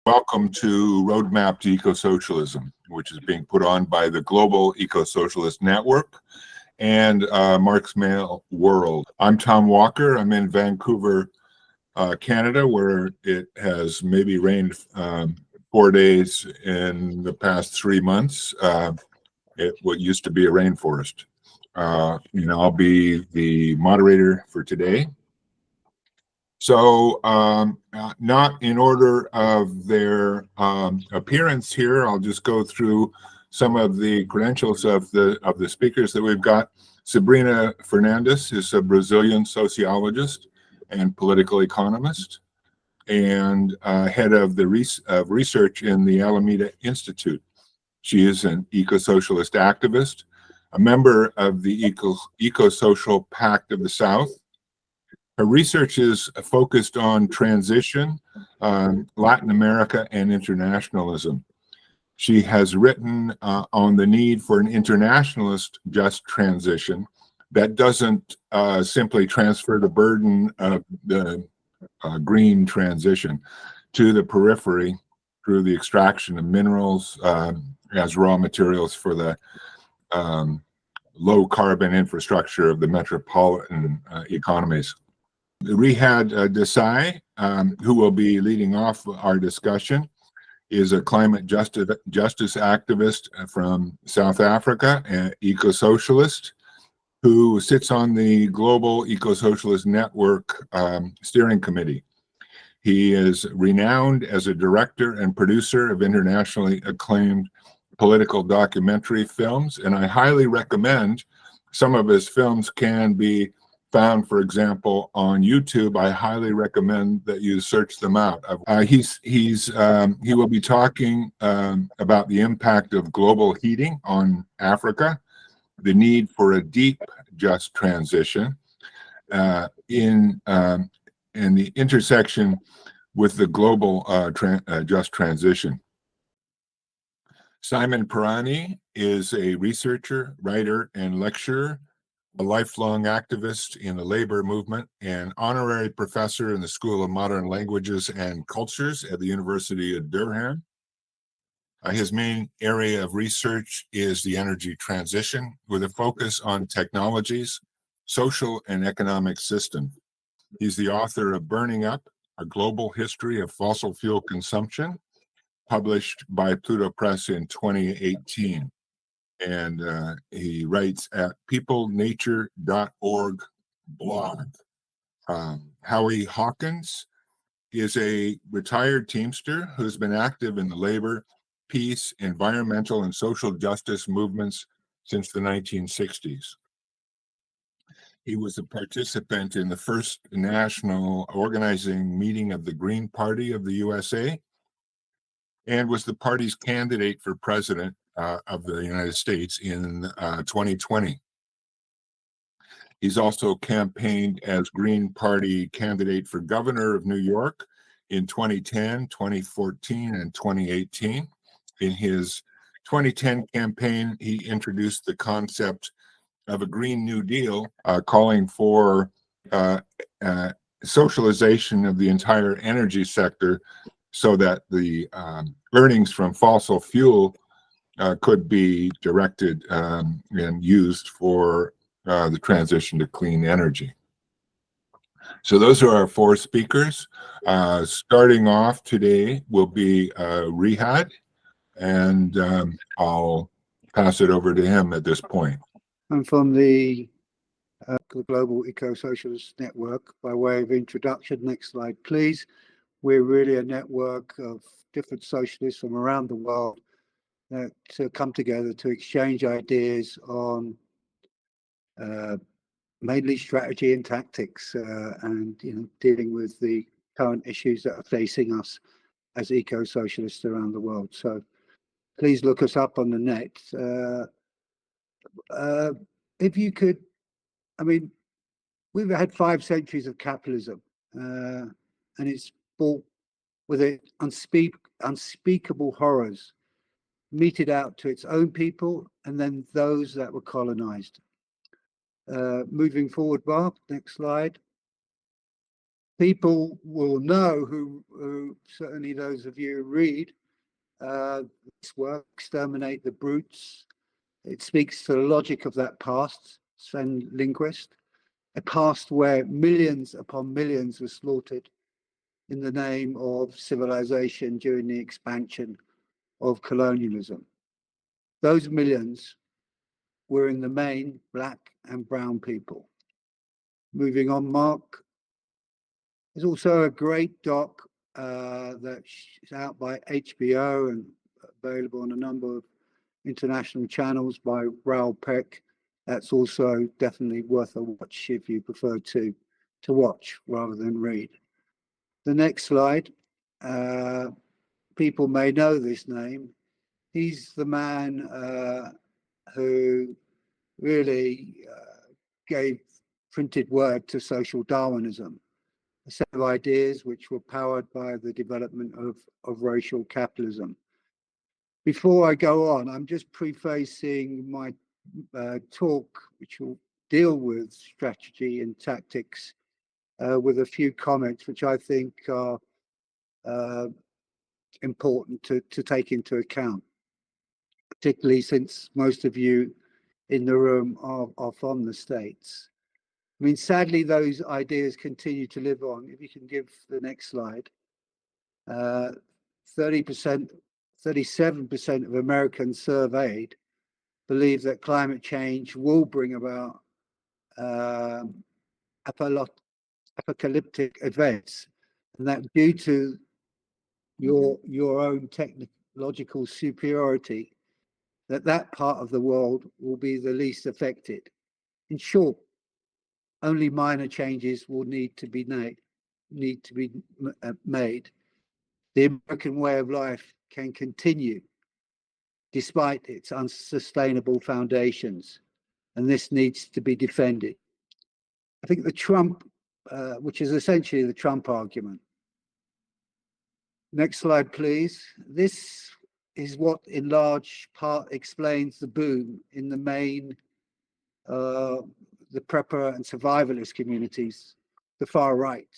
Welcome to Roadmap to Ecosocialism, which is being put on by the Global Ecosocialist Network and Mark's Mail World. I'm Tom Walker. I'm in Vancouver, Canada, where it has maybe rained 4 days in the past 3 months. What used to be a rainforest. I'll be the moderator for today. So, not in order of their appearance here, I'll just go through some of the credentials of the speakers that we've got. Sabrina Fernandes is a Brazilian sociologist and political economist, and head of the research in the Alameda Institute. She is an eco-socialist activist, a member of the Eco-Social Pact of the South. Her research is focused on transition, Latin America, and internationalism. She has written on the need for an internationalist just transition that doesn't simply transfer the burden of the green transition to the periphery through the extraction of minerals as raw materials for the low carbon infrastructure of the metropolitan economies. Rehad Desai, who will be leading off our discussion, is a climate justice activist from South Africa, an eco-socialist, who sits on the Global Eco-Socialist Network Steering Committee. He is renowned as a director and producer of internationally acclaimed political documentary films, and I highly recommend some of his films can be found, for example, on YouTube. I highly recommend that you search them out. He will be talking about the impact of global heating on Africa, the need for a deep, just transition, in the intersection with the global just transition. Simon Pirani is a researcher, writer, and lecturer, a lifelong activist in the labor movement, and honorary professor in the School of Modern Languages and Cultures at the University of Durham. His main area of research is the energy transition, with a focus on technologies, social and economic system. He's the author of Burning Up, A Global History of Fossil Fuel Consumption, published by Pluto Press in 2018. And he writes at peoplenature.org blog. Howie Hawkins is a retired Teamster who's been active in the labor, peace, environmental, and social justice movements since the 1960s. He was a participant in the first national organizing meeting of the Green Party of the USA and was the party's candidate for president of the United States in 2020. He's also campaigned as Green Party candidate for governor of New York in 2010, 2014, and 2018. In his 2010 campaign, he introduced the concept of a Green New Deal, calling for socialization of the entire energy sector so that the earnings from fossil fuel could be directed and used for the transition to clean energy. So those are our four speakers. Starting off today will be Rehad, and I'll pass it over to him at this point. I'm from the Global Eco-Socialist Network. By way of introduction, next slide, please. We're really a network of different socialists from around the world that come together to exchange ideas on mainly strategy and tactics, and dealing with the current issues that are facing us as eco-socialists around the world. So please look us up on the net. If you could, we've had 5 centuries of capitalism, and it's brought with it unspeakable horrors meted out to its own people and then those that were colonized. Moving forward, Bob, next slide. People will know who certainly those of you who read this work, Exterminate the Brutes. It speaks to the logic of that past, Sven linguist, a past where millions upon millions were slaughtered in the name of civilization during the expansion of colonialism. Those millions were in the main black and brown people. Moving on, Mark. There's also a great doc that's out by HBO and available on a number of international channels by Raoul Peck. That's also definitely worth a watch if you prefer to watch rather than read. The next slide. People may know this name. He's the man who really gave printed word to social Darwinism, a set of ideas which were powered by the development of racial capitalism. Before I go on, I'm just prefacing my talk, which will deal with strategy and tactics, with a few comments which I think are important to take into account, particularly since most of you in the room are from the States. I mean, sadly, those ideas continue to live on. If you can give the next slide. 30%, 37% of Americans surveyed believe that climate change will bring about apocalyptic events, and that due to your own technological superiority, that part of the world will be the least affected. In short, only minor changes will need to be made. The American way of life can continue despite its unsustainable foundations, and this needs to be defended. I think the Trump, which is essentially the Trump argument. Next slide, please. This is what in large part explains the boom in the main, the prepper and survivalist communities, the far right,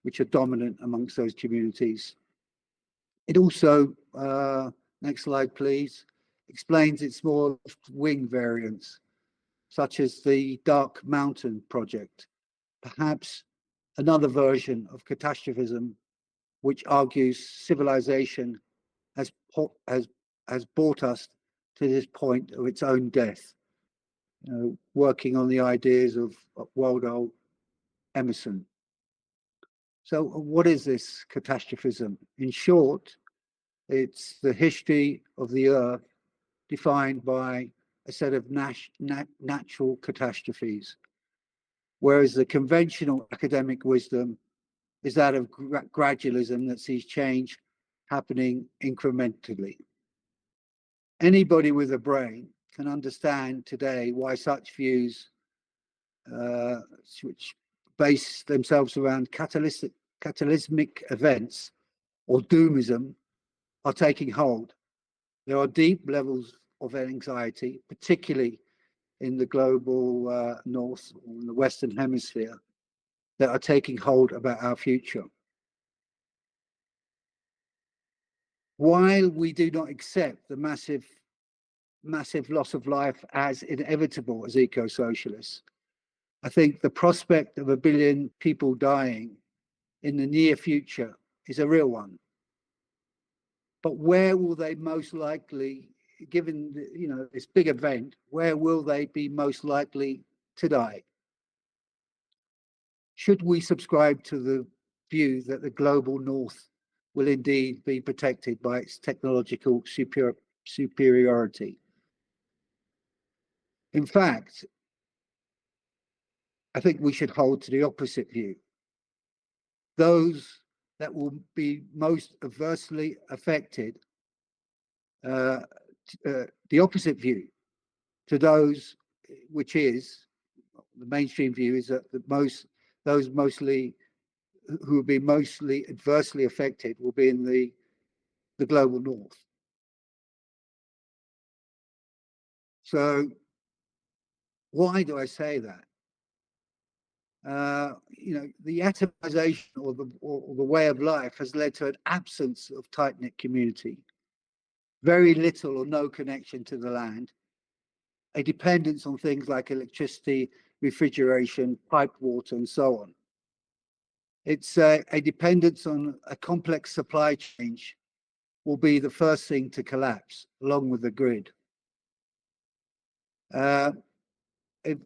which are dominant amongst those communities. It also, next slide please, explains its more left-wing variants, such as the Dark Mountain Project, perhaps another version of catastrophism, which argues civilization has brought us to this point of its own death, working on the ideas of Waldo Emerson. So what is this catastrophism? In short, it's the history of the earth defined by a set of natural catastrophes, whereas the conventional academic wisdom is that of gradualism that sees change happening incrementally. Anybody with a brain can understand today why such views, which base themselves around catalysmic events or doomism, are taking hold. There are deep levels of anxiety, particularly in the global north, or in the Western hemisphere, that are taking hold about our future. While we do not accept the massive loss of life as inevitable as eco-socialists, I think the prospect of 1 billion people dying in the near future is a real one. But where will they most likely, given this big event, where will they be most likely to die? Should we subscribe to the view that the global north will indeed be protected by its technological superiority? In fact, I think we should hold to the opposite view. Those that will be most adversely affected, the opposite view to those, which is the mainstream view, is that those mostly who will be mostly adversely affected will be in the global north. So why do I say that? the atomization or the way of life has led to an absence of tight-knit community, very little or no connection to the land, a dependence on things like electricity, refrigeration, piped water, and so on. It's a dependence on a complex supply chain will be the first thing to collapse, along with the grid.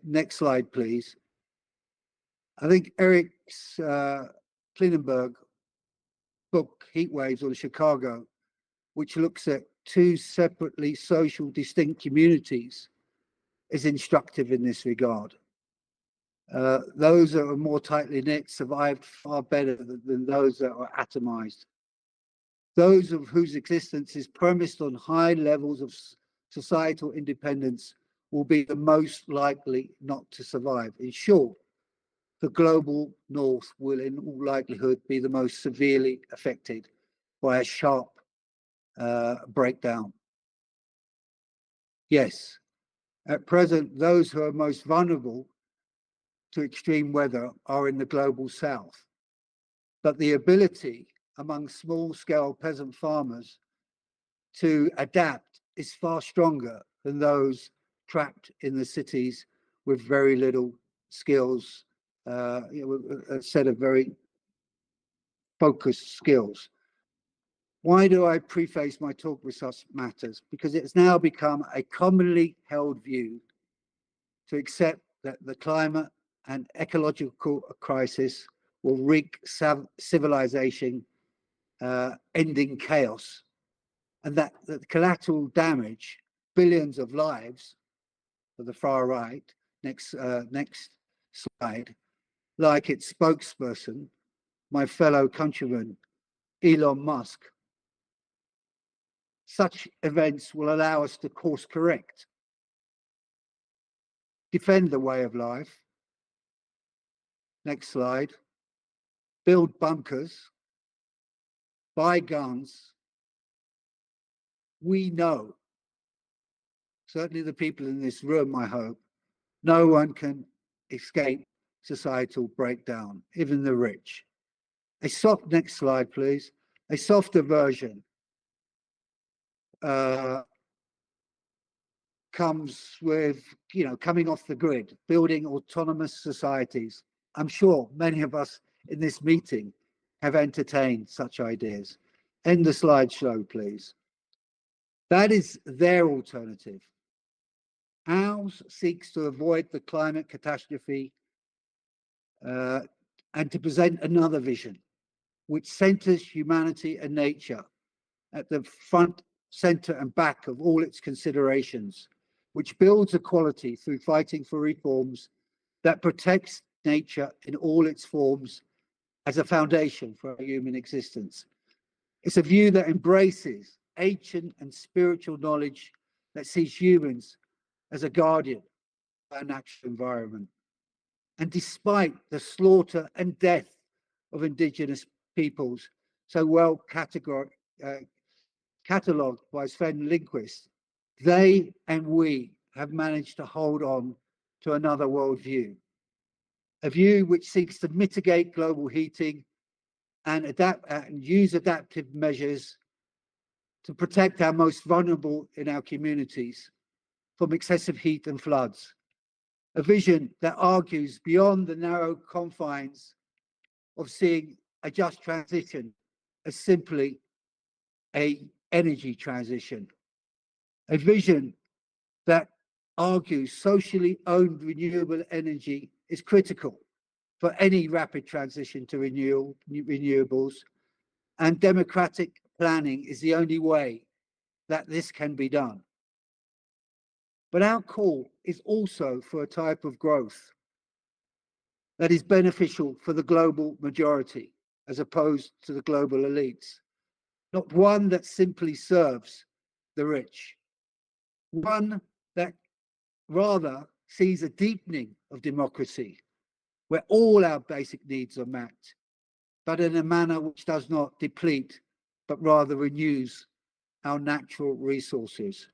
Next slide, please. I think Eric's Klinenberg book, Heat Waves on Chicago, which looks at two separately social distinct communities, is instructive in this regard. Those that are more tightly knit survived far better than those that are atomized. Those of whose existence is premised on high levels of societal independence will be the most likely not to survive. In short, the global north will in all likelihood be the most severely affected by a sharp breakdown. Yes, at present, those who are most vulnerable to extreme weather are in the global south, but the ability among small-scale peasant farmers to adapt is far stronger than those trapped in the cities with very little skills, a set of very focused skills. Why do I preface my talk with such matters? Because it's now become a commonly held view to accept that the climate and ecological crisis will wreak civilization, ending chaos, and that the collateral damage, billions of lives, for the far right, next slide, like its spokesperson, my fellow countryman, Elon Musk. Such events will allow us to course correct, defend the way of life. Next slide. Build bunkers, buy guns. We know, certainly the people in this room, I hope, no one can escape societal breakdown, even the rich. Next slide, please. A softer version comes with, coming off the grid, building autonomous societies. I'm sure many of us in this meeting have entertained such ideas. End the slideshow, please. That is their alternative. Ours seeks to avoid the climate catastrophe and to present another vision, which centers humanity and nature at the front, center, and back of all its considerations, which builds equality through fighting for reforms that protects nature in all its forms as a foundation for our human existence. It's a view that embraces ancient and spiritual knowledge that sees humans as a guardian of our natural environment. And despite the slaughter and death of indigenous peoples, so well catalogued by Sven Lindquist, they and we have managed to hold on to another worldview, a view which seeks to mitigate global heating and use adaptive measures to protect our most vulnerable in our communities from excessive heat and floods. A vision that argues beyond the narrow confines of seeing a just transition as simply an energy transition. A vision that argues socially owned renewable energy is critical for any rapid transition to renewables, and democratic planning is the only way that this can be done. But our call is also for a type of growth that is beneficial for the global majority as opposed to the global elites, not one that simply serves the rich, one that rather sees a deepening of democracy where all our basic needs are met, but in a manner which does not deplete, but rather renews our natural resources.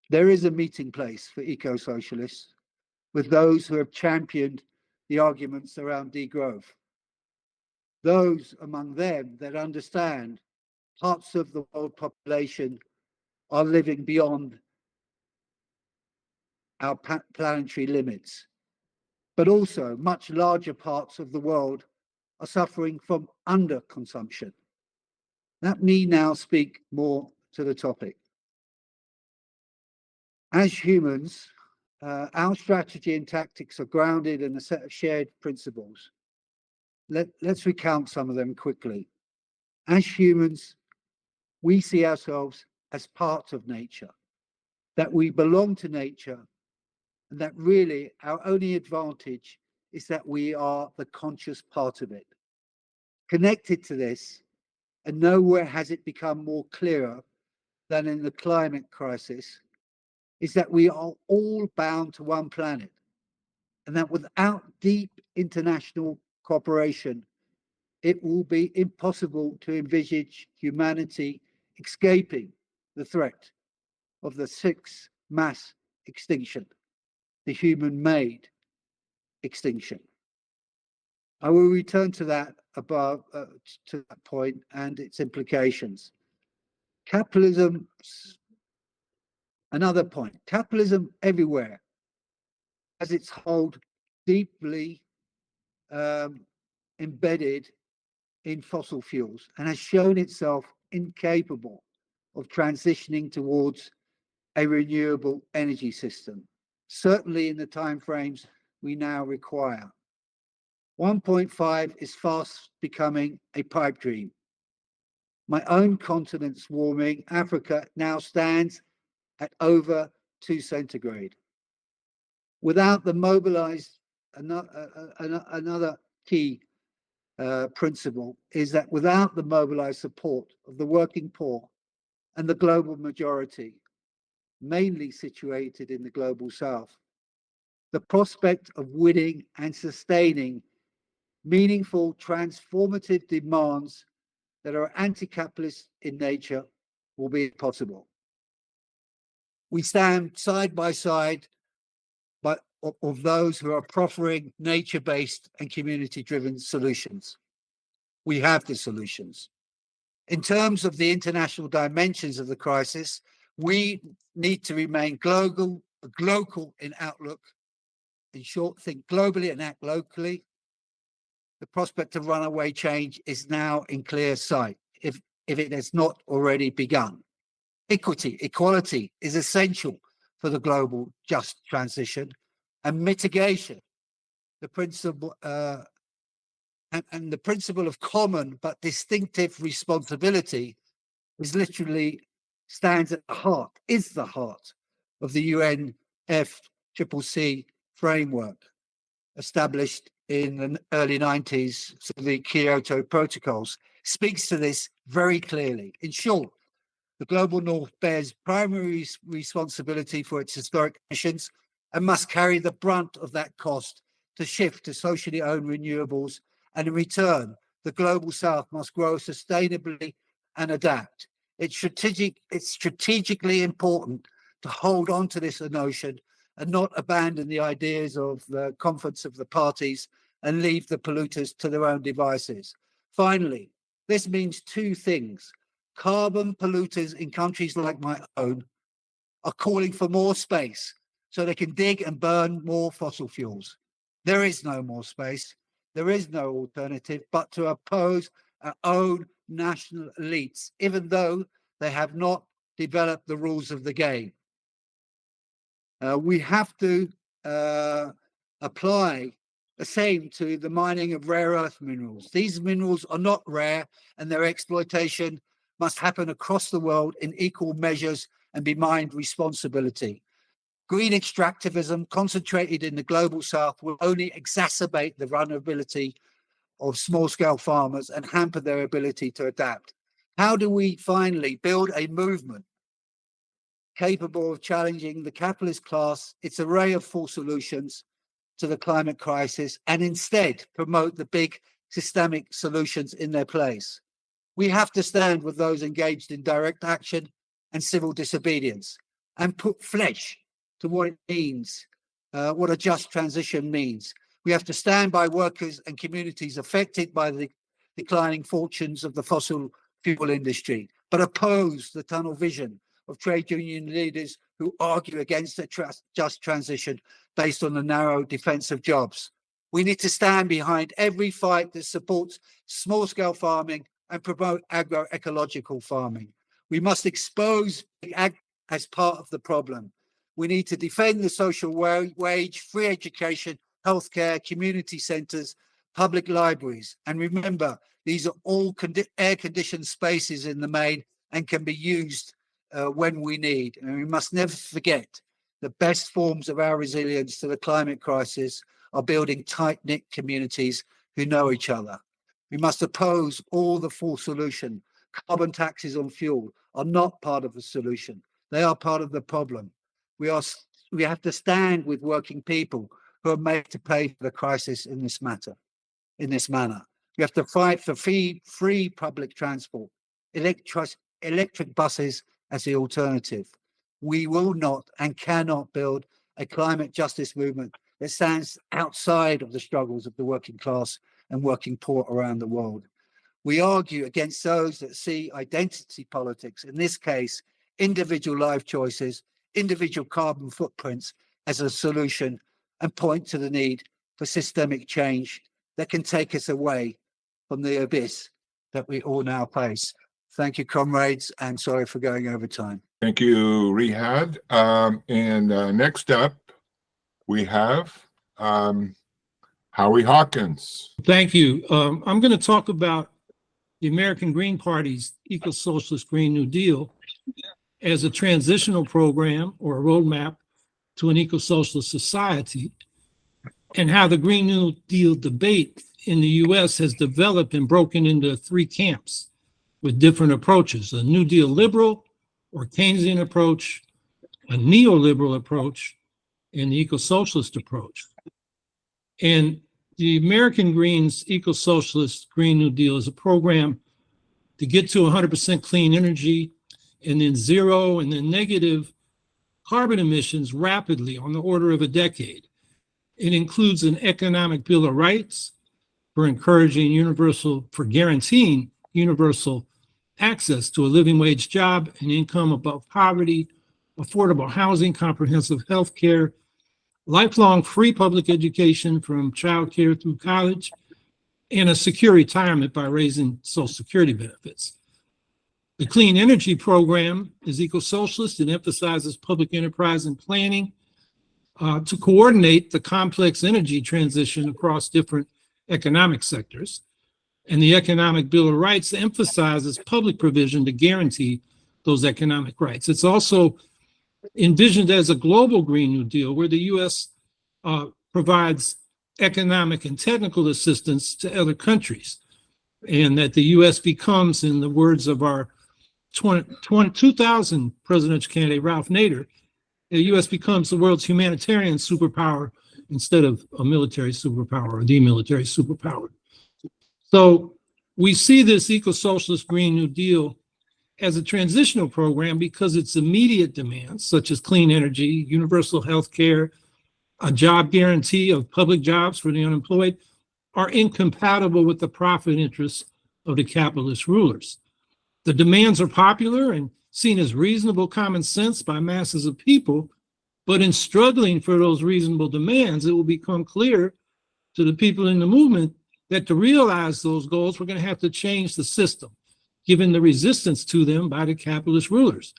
There is a meeting place for eco-socialists with those who have championed the arguments around degrowth. Those among them that understand parts of the world population are living beyond our planetary limits, but also much larger parts of the world are suffering from underconsumption. Let me now speak more to the topic. As humans, our strategy and tactics are grounded in a set of shared principles. Let's recount some of them quickly. As humans, we see ourselves as part of nature, that we belong to nature, and that really our only advantage is that we are the conscious part of it. Connected to this, and nowhere has it become more clearer than in the climate crisis, is that we are all bound to one planet, and that without deep international cooperation, it will be impossible to envisage humanity escaping the threat of the sixth mass extinction, the human-made extinction. I will return to that above, to that point and its implications. Capitalism, another point. Capitalism everywhere has its hold deeply embedded in fossil fuels and has shown itself incapable of transitioning towards a renewable energy system, certainly in the timeframes we now require. 1.5 is fast becoming a pipe dream. My own continent's warming, Africa, now stands at over 2 centigrade. Without the mobilized, another key principle is that without the mobilized support of the working poor and the global majority, mainly situated in the global south, the prospect of winning and sustaining meaningful transformative demands that are anti-capitalist in nature will be impossible. We stand side by side of those who are proffering nature-based and community-driven solutions. We have the solutions. In terms of the international dimensions of the crisis, we need to remain global in outlook. In short, think globally and act locally. The prospect of runaway change is now in clear sight, if it has not already begun. Equality is essential for the global just transition, and mitigation, the principle and the principle of common but distinctive responsibility is stands at the heart, is the heart of the UNFCCC framework established in the early 90s, so the Kyoto Protocols, speaks to this very clearly. In short, the Global North bears primary responsibility for its historic emissions and must carry the brunt of that cost to shift to socially owned renewables, and in return, the Global South must grow sustainably and adapt. It's strategically important to hold on to this notion and not abandon the ideas of the Conference of the Parties and leave the polluters to their own devices. Finally, this means two things. Carbon polluters in countries like my own are calling for more space so they can dig and burn more fossil fuels. There is no more space. There is no alternative but to oppose our own national elites, even though they have not developed the rules of the game. We have to apply the same to the mining of rare earth minerals. These minerals are not rare, and their exploitation must happen across the world in equal measures and be mined responsibly. Green extractivism concentrated in the global south will only exacerbate the vulnerability of small-scale farmers and hamper their ability to adapt. How do we finally build a movement capable of challenging the capitalist class, its array of full solutions to the climate crisis, and instead promote the big systemic solutions in their place? We have to stand with those engaged in direct action and civil disobedience and put flesh to what it means, what a just transition means. We have to stand by workers and communities affected by the declining fortunes of the fossil fuel industry, but oppose the tunnel vision of trade union leaders who argue against a just transition based on the narrow defense of jobs. We need to stand behind every fight that supports small-scale farming and promote agroecological farming. We must expose ag as part of the problem. We need to defend the social wage, free education, healthcare, community centres, public libraries. And remember, these are all air-conditioned spaces in the main and can be used when we need. And we must never forget the best forms of our resilience to the climate crisis are building tight-knit communities who know each other. We must oppose all the full solution. Carbon taxes on fuel are not part of the solution. They are part of the problem. We have to stand with working people who are made to pay for the crisis in this manner. We have to fight for free public transport, electric buses as the alternative. We will not and cannot build a climate justice movement that stands outside of the struggles of the working class and working poor around the world. We argue against those that see identity politics, in this case, individual life choices, individual carbon footprints as a solution, and point to the need for systemic change that can take us away from the abyss that we all now face. Thank you, comrades, and sorry for going over time. Thank you, Rehad. Next up, we have Howie Hawkins. Thank you. I'm going to talk about the American Green Party's Eco-Socialist Green New Deal as a transitional program or a roadmap to an eco-socialist society, and how the Green New Deal debate in the U.S. has developed and broken into three camps with different approaches: a New Deal liberal or Keynesian approach, a neoliberal approach, and the eco-socialist approach. And the American Greens Eco-Socialist Green New Deal is a program to get to 100% clean energy and then zero and then negative carbon emissions rapidly on the order of a decade. It includes an economic bill of rights for guaranteeing universal access to a living wage job and income above poverty, affordable housing, comprehensive health care, lifelong free public education from childcare through college, and a secure retirement by raising Social Security benefits. The Clean Energy Program is eco-socialist and emphasizes public enterprise and planning to coordinate the complex energy transition across different economic sectors. And the Economic Bill of Rights emphasizes public provision to guarantee those economic rights. It's also envisioned as a global Green New Deal where the U.S. Provides economic and technical assistance to other countries, and that the U.S. becomes, in the words of our 2000 presidential candidate Ralph Nader, the U.S. becomes the world's humanitarian superpower instead of a military superpower or the military superpower. So we see this eco-socialist Green New Deal as a transitional program because its immediate demands, such as clean energy, universal health care, a job guarantee of public jobs for the unemployed, are incompatible with the profit interests of the capitalist rulers. The demands are popular and seen as reasonable common sense by masses of people, but in struggling for those reasonable demands, it will become clear to the people in the movement that to realize those goals, we're going to have to change the system, given the resistance to them by the capitalist rulers.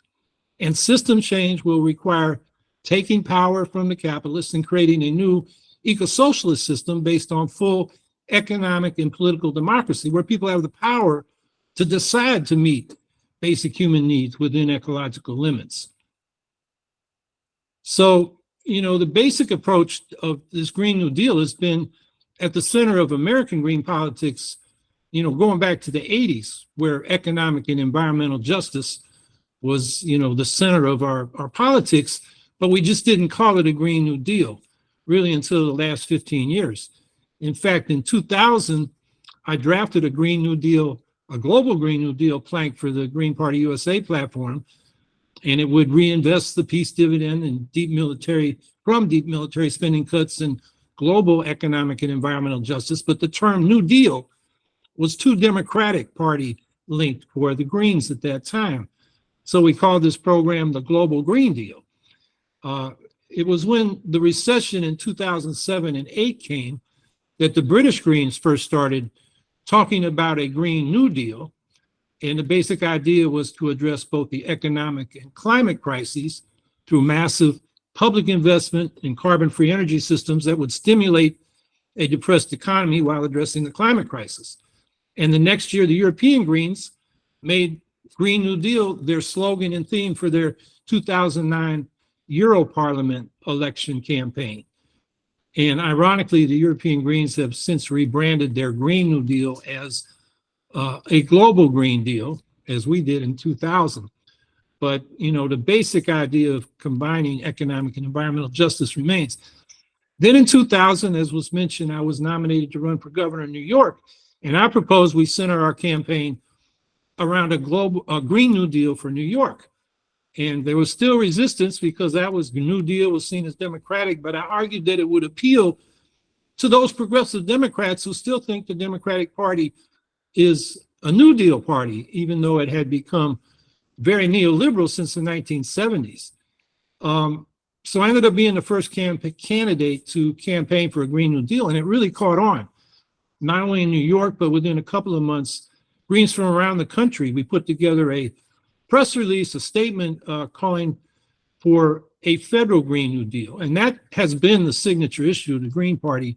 And system change will require taking power from the capitalists and creating a new eco-socialist system based on full economic and political democracy, where people have the power to decide to meet basic human needs within ecological limits. So, the basic approach of this Green New Deal has been at the center of American green politics, going back to the 80s, where economic and environmental justice was, the center of our politics, but we just didn't call it a Green New Deal really until the last 15 years. In fact, in 2000, I drafted a Green New Deal, a global Green New Deal plank for the Green Party USA platform, and it would reinvest the peace dividend and deep military spending cuts and global economic and environmental justice, but the term New Deal was too Democratic Party linked for the Greens at that time. So we called this program the Global Green Deal. It was when the recession in 2007 and 8 came that the British Greens first started talking about a Green New Deal. And the basic idea was to address both the economic and climate crises through massive public investment in carbon-free energy systems that would stimulate a depressed economy while addressing the climate crisis. And the next year, the European Greens made Green New Deal their slogan and theme for their 2009 Euro Parliament election campaign. And ironically, the European Greens have since rebranded their Green New Deal as a global Green Deal, as we did in 2000. But, you know, the basic idea of combining economic and environmental justice remains. Then in 2000, as was mentioned, I was nominated to run for governor in New York, and I proposed we center our campaign around a Green New Deal for New York. And there was still resistance because that was the New Deal was seen as democratic, but I argued that it would appeal to those progressive Democrats who still think the Democratic Party is a New Deal party, even though it had become very neoliberal since the 1970s. So I ended up being the first candidate to campaign for a Green New Deal, and it really caught on, not only in New York, but within a couple of months, Greens from around the country, we put together a press release, a statement calling for a federal Green New Deal. And that has been the signature issue of the Green Party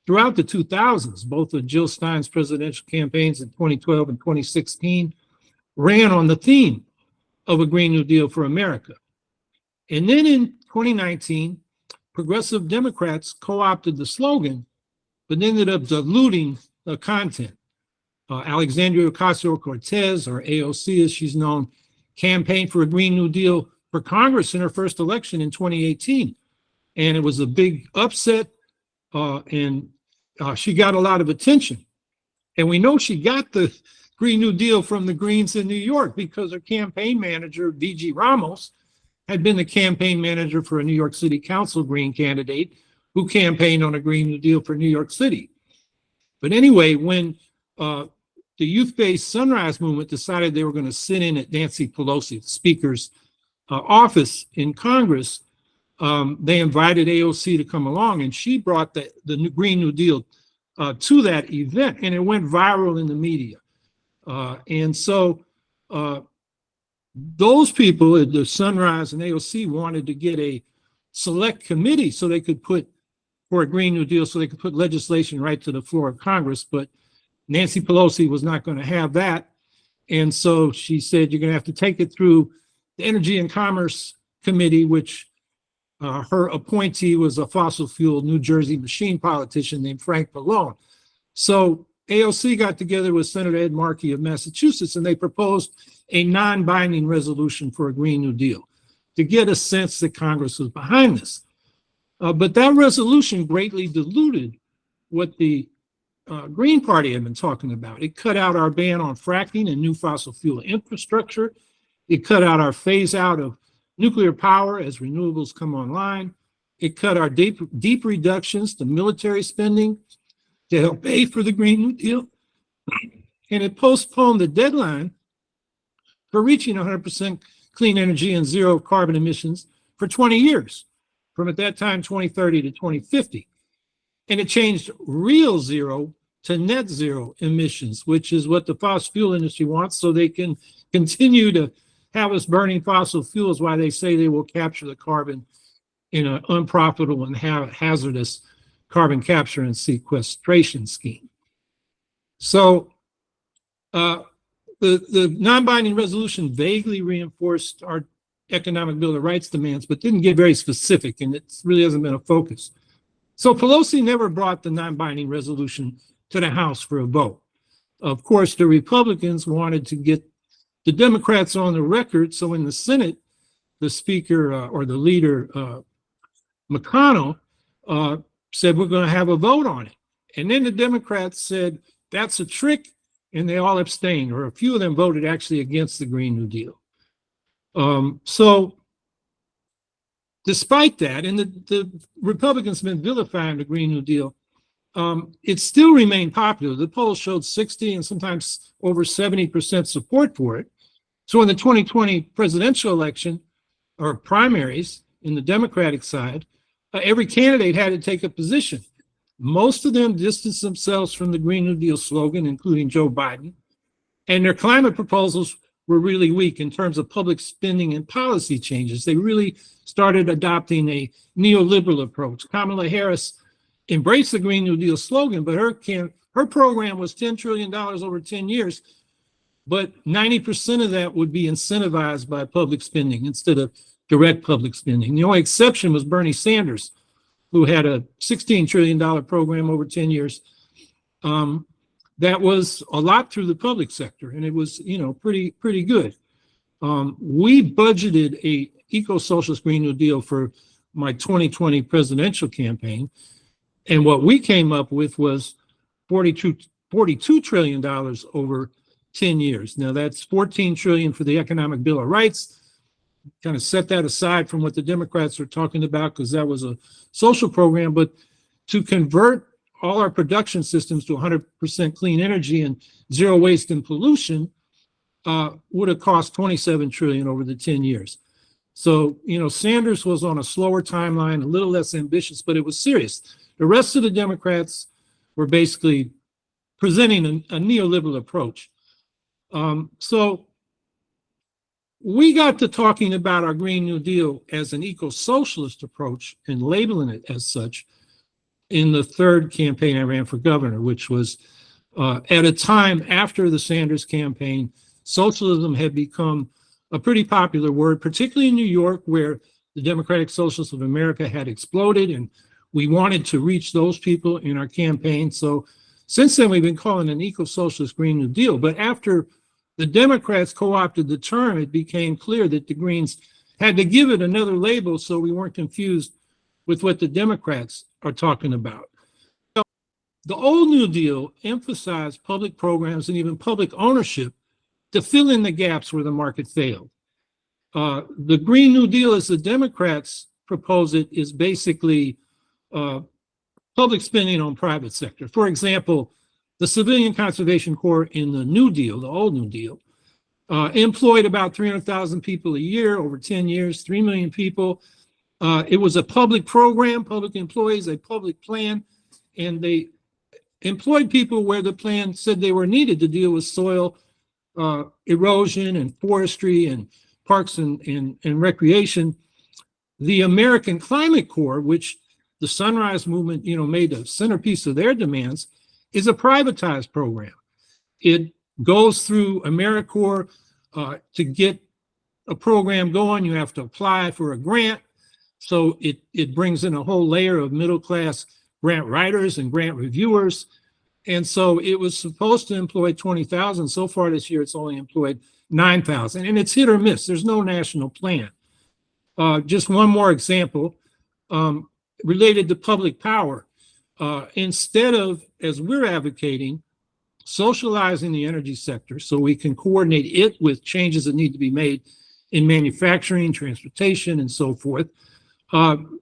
throughout the 2000s. Both of Jill Stein's presidential campaigns in 2012 and 2016 ran on the theme of a Green New Deal for America. And then in 2019, progressive Democrats co-opted the slogan, but ended up diluting the content. Alexandria Ocasio-Cortez, or AOC as she's known, campaigned for a Green New Deal for Congress in her first election in 2018. And it was a big upset, and she got a lot of attention. And we know she got the Green New Deal from the Greens in New York because her campaign manager, V.G. Ramos, had been the campaign manager for a New York City Council Green candidate who campaigned on a Green New Deal for New York City. But anyway, when the youth-based Sunrise Movement decided they were going to sit in at Nancy Pelosi, the Speaker's office in Congress, they invited AOC to come along, and she brought the Green New Deal to that event, and it went viral in the media. And so those people, the Sunrise and AOC, wanted to get a select committee so they could put, for a Green New Deal, so they could put legislation right to the floor of Congress, but Nancy Pelosi was not going to have that. And so she said, you're going to have to take it through the Energy and Commerce Committee, which her appointee was a fossil fuel New Jersey machine politician named Frank Pallone. So AOC got together with Senator Ed Markey of Massachusetts, and they proposed a non-binding resolution for a Green New Deal to get a sense that Congress was behind this. But that resolution greatly diluted what the Green Party had been talking about. It cut out our ban on fracking and new fossil fuel infrastructure. It cut out our phase out of nuclear power as renewables come online. It cut our deep reductions to military spending to help pay for the Green New Deal. And it postponed the deadline for reaching 100% clean energy and zero carbon emissions for 20 years, from at that time 2030 to 2050. And it changed real zero to net zero emissions, which is what the fossil fuel industry wants, so they can continue to have us burning fossil fuels while they say they will capture the carbon in an unprofitable and hazardous carbon capture and sequestration scheme. So the non-binding resolution vaguely reinforced our economic Bill of Rights demands, but didn't get very specific, and it really hasn't been a focus. So Pelosi never brought the non-binding resolution to the House for a vote. Of course, the Republicans wanted to get the Democrats on the record, so in the Senate, the Speaker or the leader, McConnell, said we're going to have a vote on it. And then the Democrats said that's a trick, and they all abstained, or a few of them voted actually against the Green New Deal. So despite that, and the Republicans have been vilifying the Green New Deal, it still remained popular. The polls showed 60 and sometimes over 70% support for it. So in the 2020 presidential election or primaries in the Democratic side, every candidate had to take a position. Most of them distanced themselves from the Green New Deal slogan, including Joe Biden, and their climate proposals were really weak in terms of public spending and policy changes. They really started adopting a neoliberal approach. Kamala Harris embraced the Green New Deal slogan, but her program was $10 trillion over 10 years, but 90% of that would be incentivized by public spending instead of direct public spending. The only exception was Bernie Sanders, who had a $16 trillion program over 10 years. That was a lot through the public sector, and it was, pretty good. We budgeted a eco-socialist Green New Deal for my 2020 presidential campaign, and what we came up with was $42 trillion over 10 years. Now that's 14 trillion for the Economic Bill of Rights. Kind of set that aside from what the Democrats are talking about because that was a social program, but to convert all our production systems to 100% clean energy and zero waste and pollution would have cost 27 trillion over the 10 years. So, Sanders was on a slower timeline, a little less ambitious, but it was serious. The rest of the Democrats were basically presenting a neoliberal approach. So we got to talking about our Green New Deal as an eco-socialist approach and labeling it as such in the third campaign I ran for governor, which was at a time after the Sanders campaign. Socialism had become a pretty popular word, particularly in New York, where the Democratic Socialists of America had exploded, and we wanted to reach those people in our campaign. So since then, we've been calling it an eco-socialist Green New Deal. But after the Democrats co-opted the term, it became clear that the Greens had to give it another label so we weren't confused with what the Democrats are talking about. The old New Deal emphasized public programs and even public ownership to fill in the gaps where the market failed. The Green New Deal, as the Democrats propose it, is basically public spending on private sector. For example, the Civilian Conservation Corps in the New Deal, the old New Deal, employed about 300,000 people a year over 10 years, 3 million people. It was a public program, public employees, a public plan, and they employed people where the plan said they were needed to deal with soil erosion and forestry and parks and recreation. The American Climate Corps, which the Sunrise Movement, made a centerpiece of their demands, is a privatized program. It goes through AmeriCorps. To get a program going, you have to apply for a grant. So it brings in a whole layer of middle-class grant writers and grant reviewers. And so it was supposed to employ 20,000. So far this year, it's only employed 9,000. And it's hit or miss. There's no national plan. Just one more example related to public power. Instead of, as we're advocating, socializing the energy sector so we can coordinate it with changes that need to be made in manufacturing, transportation, and so forth,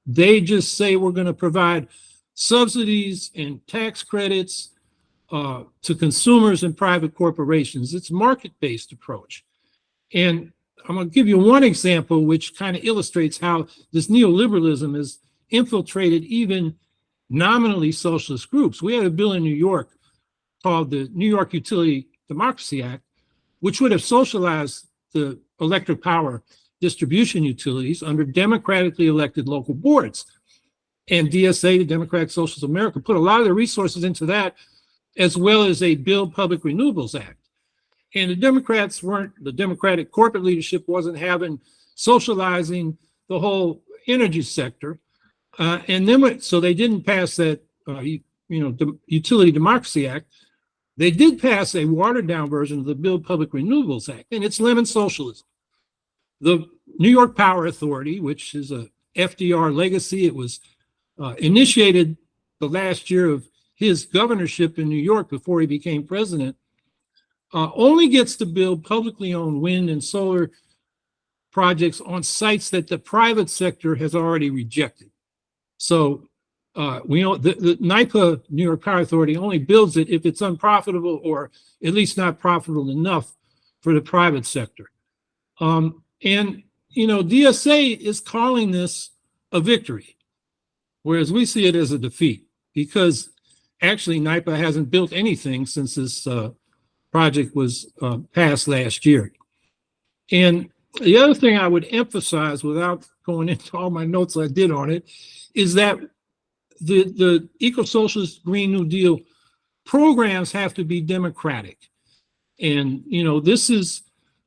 they just say we're going to provide subsidies and tax credits to consumers and private corporations. It's a market-based approach. And I'm going to give you one example which kind of illustrates how this neoliberalism has infiltrated even nominally socialist groups. We had a bill in New York called the New York Utility Democracy Act, which would have socialized the electric power distribution utilities under democratically elected local boards. And DSA, the Democratic Socialists of America, put a lot of their resources into that, as well as a Build Public Renewables Act. And the Democratic corporate leadership wasn't having socializing the whole energy sector. And then, so they didn't pass that, Utility Democracy Act. They did pass a watered down version of the Build Public Renewables Act, and it's lemon socialism. The New York Power Authority, which is a FDR legacy, it was initiated the last year of his governorship in New York before he became president, only gets to build publicly owned wind and solar projects on sites that the private sector has already rejected. So we know the NYPA, New York Power Authority, only builds it if it's unprofitable or at least not profitable enough for the private sector. And, you know, DSA is calling this a victory, whereas we see it as a defeat, because actually NYPA hasn't built anything since this project was passed last year. And the other thing I would emphasize, without going into all my notes I did on it, is that the Eco-Socialist Green New Deal programs have to be democratic. And, you know, this is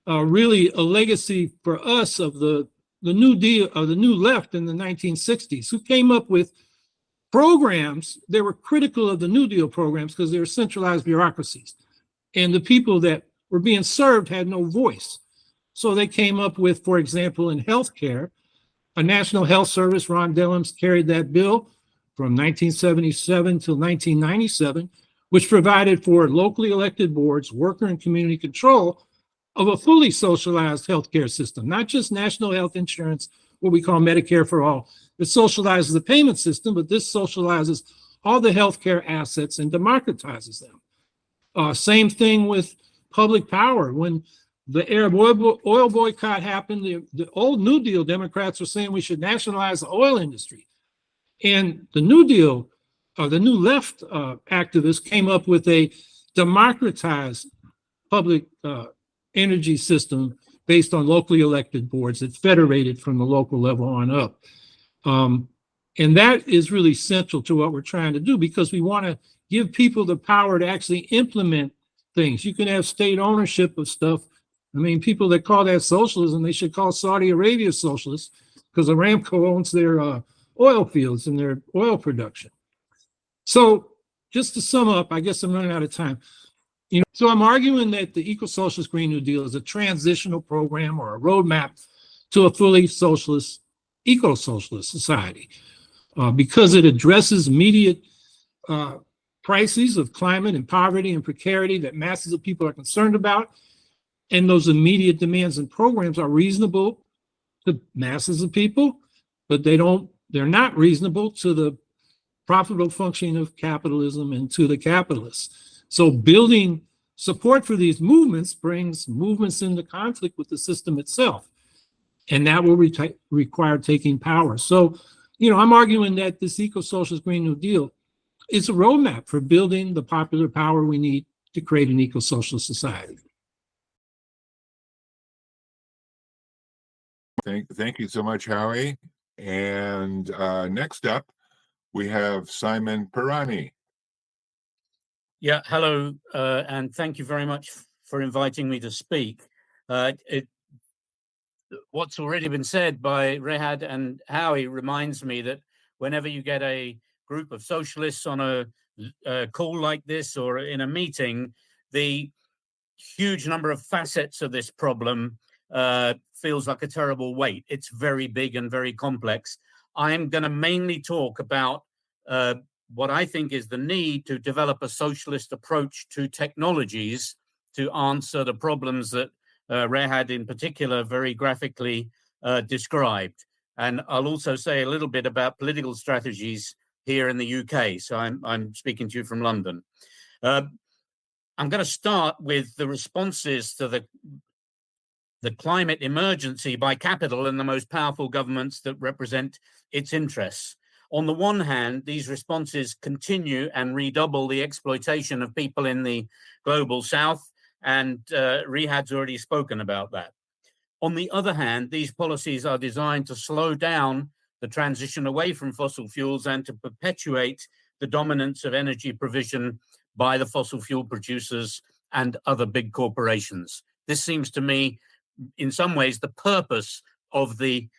really a legacy for us of the New Deal, of the New Left in the 1960s, who came up with programs that were critical of the New Deal programs because they were centralized bureaucracies. And the people that were being served had no voice. So they came up with, for example, in healthcare, a national health service. Ron Dellums carried that bill from 1977 till 1997, which provided for locally elected boards, worker and community control of a fully socialized healthcare system, not just national health insurance, what we call Medicare for all. It socializes the payment system, but this socializes all the healthcare assets and democratizes them. Same thing with public power. When the Arab oil boycott happened, the old New Deal Democrats were saying we should nationalize the oil industry. And the New Deal, the New Left activists came up with a democratized public energy system based on locally elected boards that federated from the local level on up. And that is really central to what we're trying to do, because we want to give people the power to actually implement things. You can have state ownership of stuff. I mean, people that call that socialism, they should call Saudi Arabia socialist, because Aramco owns their oil fields and their oil production. So just to sum up, I guess I'm running out of time. You know, so I'm arguing that the Eco-Socialist Green New Deal is a transitional program or a roadmap to a fully socialist, eco-socialist society, because it addresses immediate crises of climate and poverty and precarity that masses of people are concerned about. And those immediate demands and programs are reasonable to masses of people, but they're not reasonable to the profitable functioning of capitalism and to the capitalists. So building support for these movements brings movements into conflict with the system itself. And that will require taking power. So, you know, I'm arguing that this Eco-Socialist Green New Deal is a roadmap for building the popular power we need to create an eco-socialist society. Thank you so much, Howie. And next up, we have Simon Pirani. Yeah, hello, and thank you very much for inviting me to speak. What's already been said by Rehad and Howie reminds me that whenever you get a group of socialists on a call like this or in a meeting, the huge number of facets of this problem feels like a terrible weight. It's very big and very complex. I'm going to mainly talk about what I think is the need to develop a socialist approach to technologies to answer the problems that Rehad in particular very graphically described. And I'll also say a little bit about political strategies here in the UK. So I'm speaking to you from London. I'm going to start with the responses to the climate emergency by capital and the most powerful governments that represent its interests. On the one hand, these responses continue and redouble the exploitation of people in the global south, and Rehad's already spoken about that. On the other hand, these policies are designed to slow down the transition away from fossil fuels and to perpetuate the dominance of energy provision by the fossil fuel producers and other big corporations. This seems to me, in some ways, the purpose of the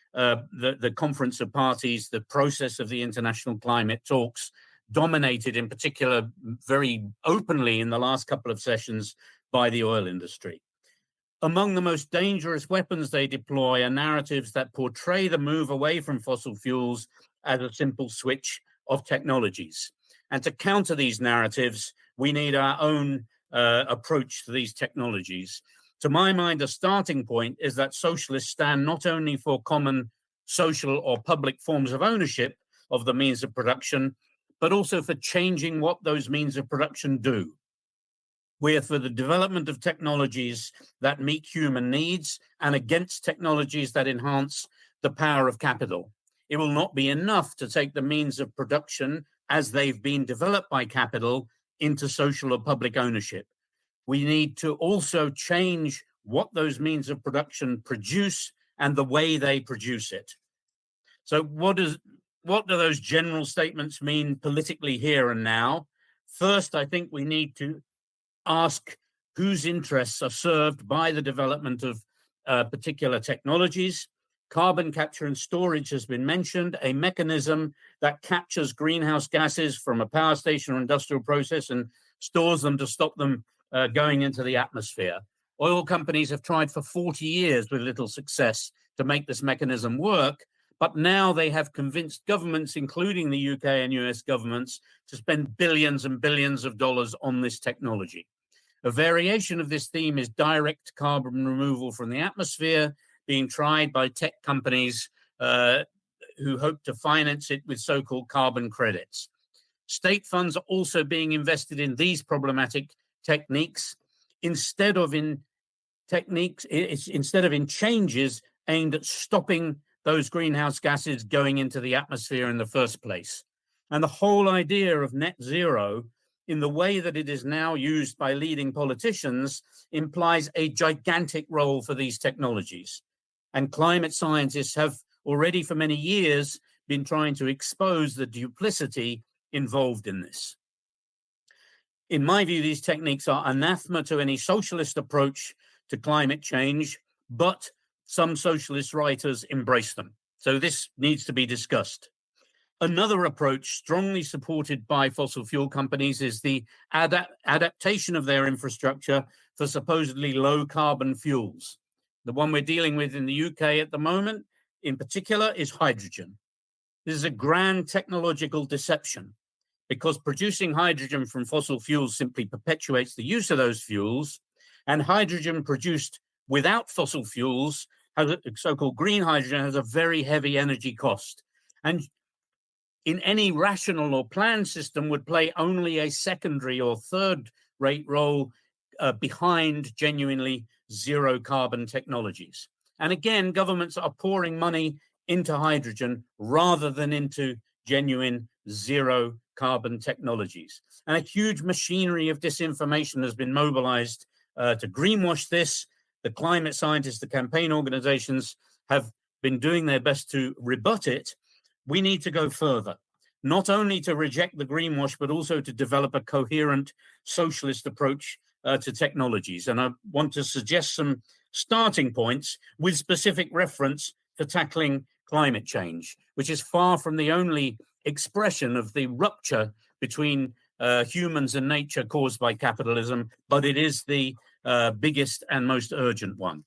Conference of Parties, the process of the international climate talks, dominated in particular very openly in the last couple of sessions by the oil industry. Among the most dangerous weapons they deploy are narratives that portray the move away from fossil fuels as a simple switch of technologies. And to counter these narratives, we need our own approach to these technologies. To my mind, a starting point is that socialists stand not only for common social or public forms of ownership of the means of production, but also for changing what those means of production do. We're for the development of technologies that meet human needs and against technologies that enhance the power of capital. It will not be enough to take the means of production as they've been developed by capital into social or public ownership. We need to also change what those means of production produce and the way they produce it. So what do those general statements mean politically here and now? First, I think we need to ask whose interests are served by the development of particular technologies. Carbon capture and storage has been mentioned, a mechanism that captures greenhouse gases from a power station or industrial process and stores them to stop them going into the atmosphere. Oil companies have tried for 40 years with little success to make this mechanism work, but now they have convinced governments, including the UK and US governments, to spend billions and billions of dollars on this technology. A variation of this theme is direct carbon removal from the atmosphere, being tried by tech companies who hope to finance it with so-called carbon credits. State funds are also being invested in these problematic techniques instead of in changes aimed at stopping those greenhouse gases going into the atmosphere in the first place. And the whole idea of net zero, in the way that it is now used by leading politicians, implies a gigantic role for these technologies. And climate scientists have already for many years been trying to expose the duplicity involved in this. In my view, these techniques are anathema to any socialist approach to climate change, but some socialist writers embrace them. So this needs to be discussed. Another approach strongly supported by fossil fuel companies is the adaptation of their infrastructure for supposedly low carbon fuels. The one we're dealing with in the UK at the moment, in particular, is hydrogen. This is a grand technological deception because producing hydrogen from fossil fuels simply perpetuates the use of those fuels, and hydrogen produced without fossil fuels, so-called green hydrogen, has a very heavy energy cost. And in any rational or planned system would play only a secondary or third-rate role behind genuinely zero carbon technologies. And again, governments are pouring money into hydrogen rather than into genuine zero carbon technologies. And a huge machinery of disinformation has been mobilized to greenwash this. The climate scientists, the campaign organizations have been doing their best to rebut it. We need to go further, not only to reject the greenwash, but also to develop a coherent socialist approach to technologies. And I want to suggest some starting points with specific reference to tackling climate change, which is far from the only expression of the rupture between humans and nature caused by capitalism, but it is the biggest and most urgent one.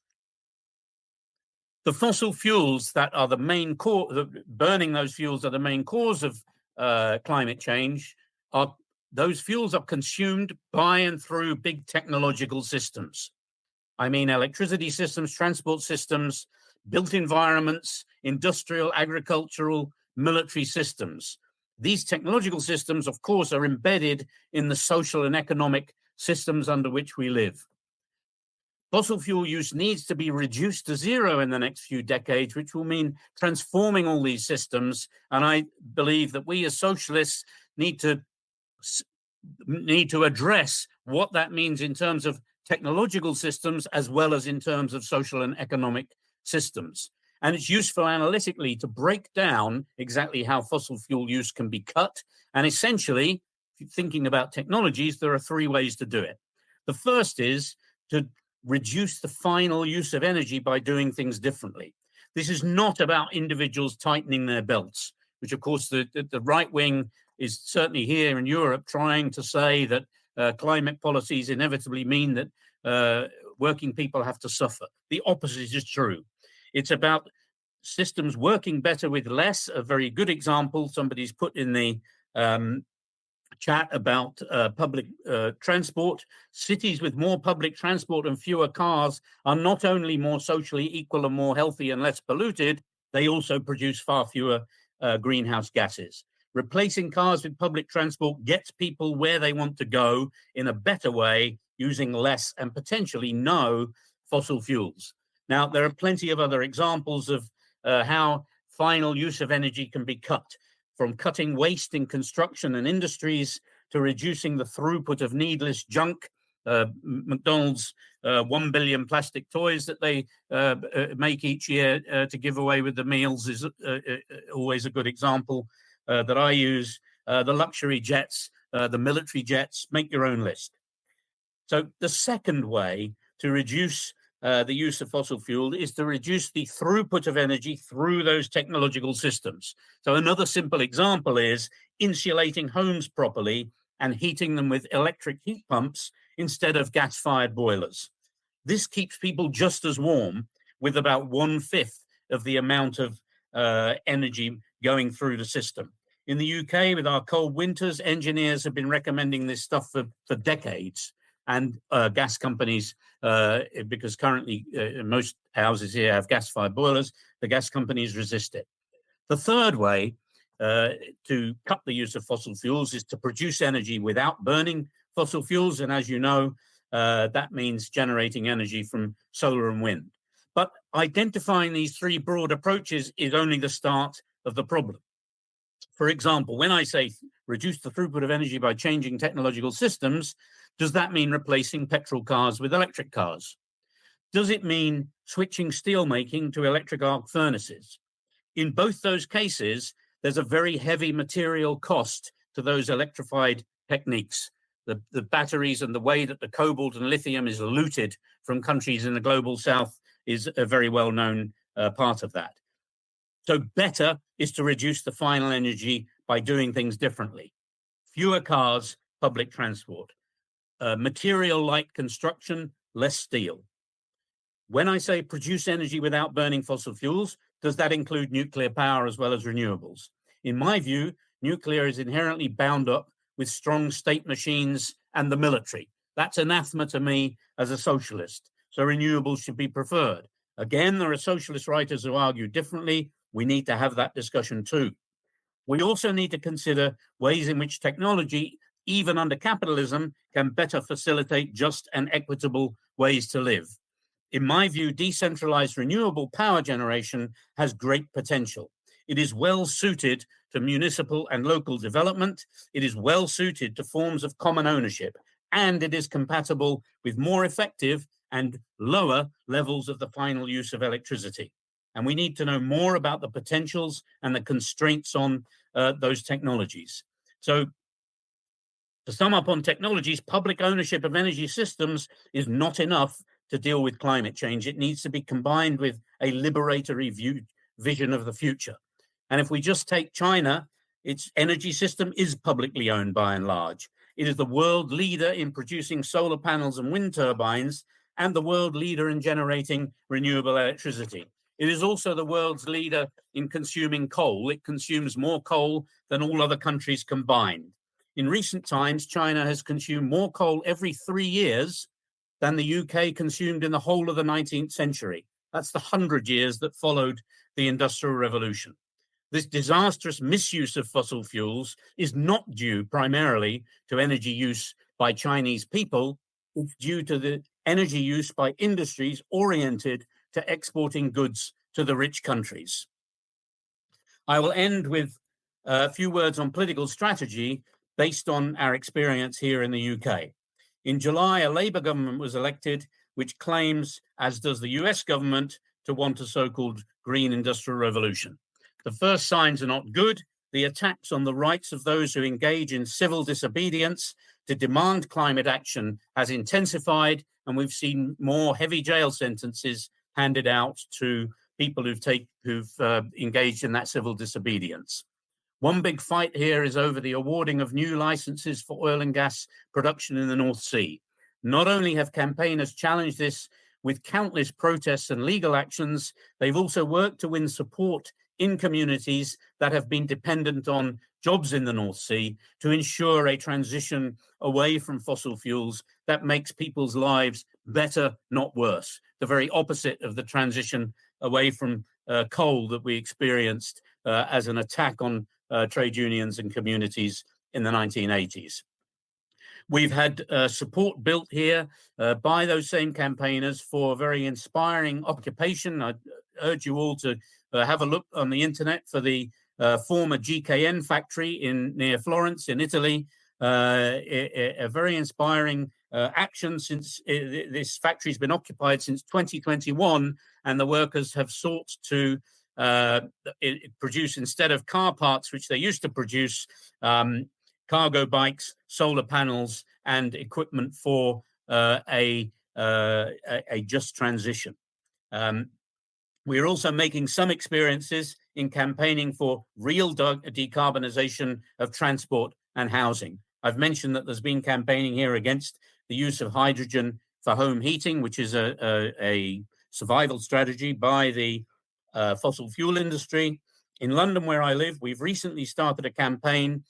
The fossil fuels that are the main cause, burning those fuels are the main cause of climate change. Those fuels are consumed by and through big technological systems. I mean, electricity systems, transport systems, built environments, industrial, agricultural, military systems. These technological systems, of course, are embedded in the social and economic systems under which we live. Fossil fuel use needs to be reduced to zero in the next few decades, which will mean transforming all these systems. And I believe that we as socialists need to address what that means in terms of technological systems as well as in terms of social and economic systems. And it's useful analytically to break down exactly how fossil fuel use can be cut. And essentially, thinking about technologies, there are three ways to do it. The first is to reduce the final use of energy by doing things differently. This is not about individuals tightening their belts, which of course the right wing is certainly here in Europe trying to say that climate policies inevitably mean that working people have to suffer. The opposite is true. It's about systems working better with less. A very good example somebody's put in the chat about public transport. Cities with more public transport and fewer cars are not only more socially equal and more healthy and less polluted, they also produce far fewer greenhouse gases. Replacing cars with public transport gets people where they want to go in a better way, using less and potentially no fossil fuels. Now, there are plenty of other examples of how final use of energy can be cut, from cutting waste in construction and industries to reducing the throughput of needless junk. McDonald's 1 billion plastic toys that they make each year to give away with the meals is always a good example that I use. The luxury jets, the military jets, make your own list. So the second way to reduce the use of fossil fuel is to reduce the throughput of energy through those technological systems. So another simple example is insulating homes properly and heating them with electric heat pumps instead of gas-fired boilers. This keeps people just as warm with about 1/5 of the amount of energy going through the system. In the UK, with our cold winters, engineers have been recommending this stuff for decades. And gas companies, because currently most houses here have gas-fired boilers, the gas companies resist it. The third way to cut the use of fossil fuels is to produce energy without burning fossil fuels. And as you know, that means generating energy from solar and wind. But identifying these three broad approaches is only the start of the problem. For example, when I say reduce the throughput of energy by changing technological systems, does that mean replacing petrol cars with electric cars? Does it mean switching steel making to electric arc furnaces? In both those cases, there's a very heavy material cost to those electrified techniques. The batteries and the way that the cobalt and lithium is looted from countries in the global south is a very well-known part of that. So better is to reduce the final energy by doing things differently. Fewer cars, public transport. Material light construction, less steel. When I say produce energy without burning fossil fuels, does that include nuclear power as well as renewables? In my view, nuclear is inherently bound up with strong state machines and the military. That's anathema to me as a socialist. So renewables should be preferred. Again, there are socialist writers who argue differently. We need to have that discussion too. We also need to consider ways in which technology, even under capitalism, can better facilitate just and equitable ways to live. In my view, decentralized renewable power generation has great potential. It is well suited to municipal and local development. It is well suited to forms of common ownership, and it is compatible with more effective and lower levels of the final use of electricity. And we need to know more about the potentials and the constraints on those technologies. So to sum up on technologies, public ownership of energy systems is not enough to deal with climate change. It needs to be combined with a liberatory vision of the future. And if we just take China, its energy system is publicly owned by and large. It is the world leader in producing solar panels and wind turbines, and the world leader in generating renewable electricity. It is also the world's leader in consuming coal. It consumes more coal than all other countries combined. In recent times, China has consumed more coal every 3 years than the UK consumed in the whole of the 19th century. That's the 100 years that followed the Industrial Revolution. This disastrous misuse of fossil fuels is not due primarily to energy use by Chinese people. It's due to the energy use by industries oriented to exporting goods to the rich countries. I will end with a few words on political strategy based on our experience here in the UK. In July, a Labour government was elected, which claims, as does the US government, to want a so-called green industrial revolution. The first signs are not good. The attacks on the rights of those who engage in civil disobedience to demand climate action has intensified, and we've seen more heavy jail sentences handed out to people who've engaged in that civil disobedience. One big fight here is over the awarding of new licenses for oil and gas production in the North Sea. Not only have campaigners challenged this with countless protests and legal actions, they've also worked to win support in communities that have been dependent on jobs in the North Sea to ensure a transition away from fossil fuels that makes people's lives better, not worse. The very opposite of the transition away from coal that we experienced as an attack on trade unions and communities in the 1980s. We've had support built here by those same campaigners for a very inspiring occupation. I urge you all to have a look on the internet for the former GKN factory near Florence in Italy. A very inspiring action, since this factory's been occupied since 2021, and the workers have sought to produce, instead of car parts, which they used to produce, cargo bikes, solar panels, and equipment for a just transition. We're also making some experiences in campaigning for real decarbonization of transport and housing. I've mentioned that there's been campaigning here against the use of hydrogen for home heating, which is a survival strategy by the fossil fuel industry. In London, where I live, we've recently started a campaign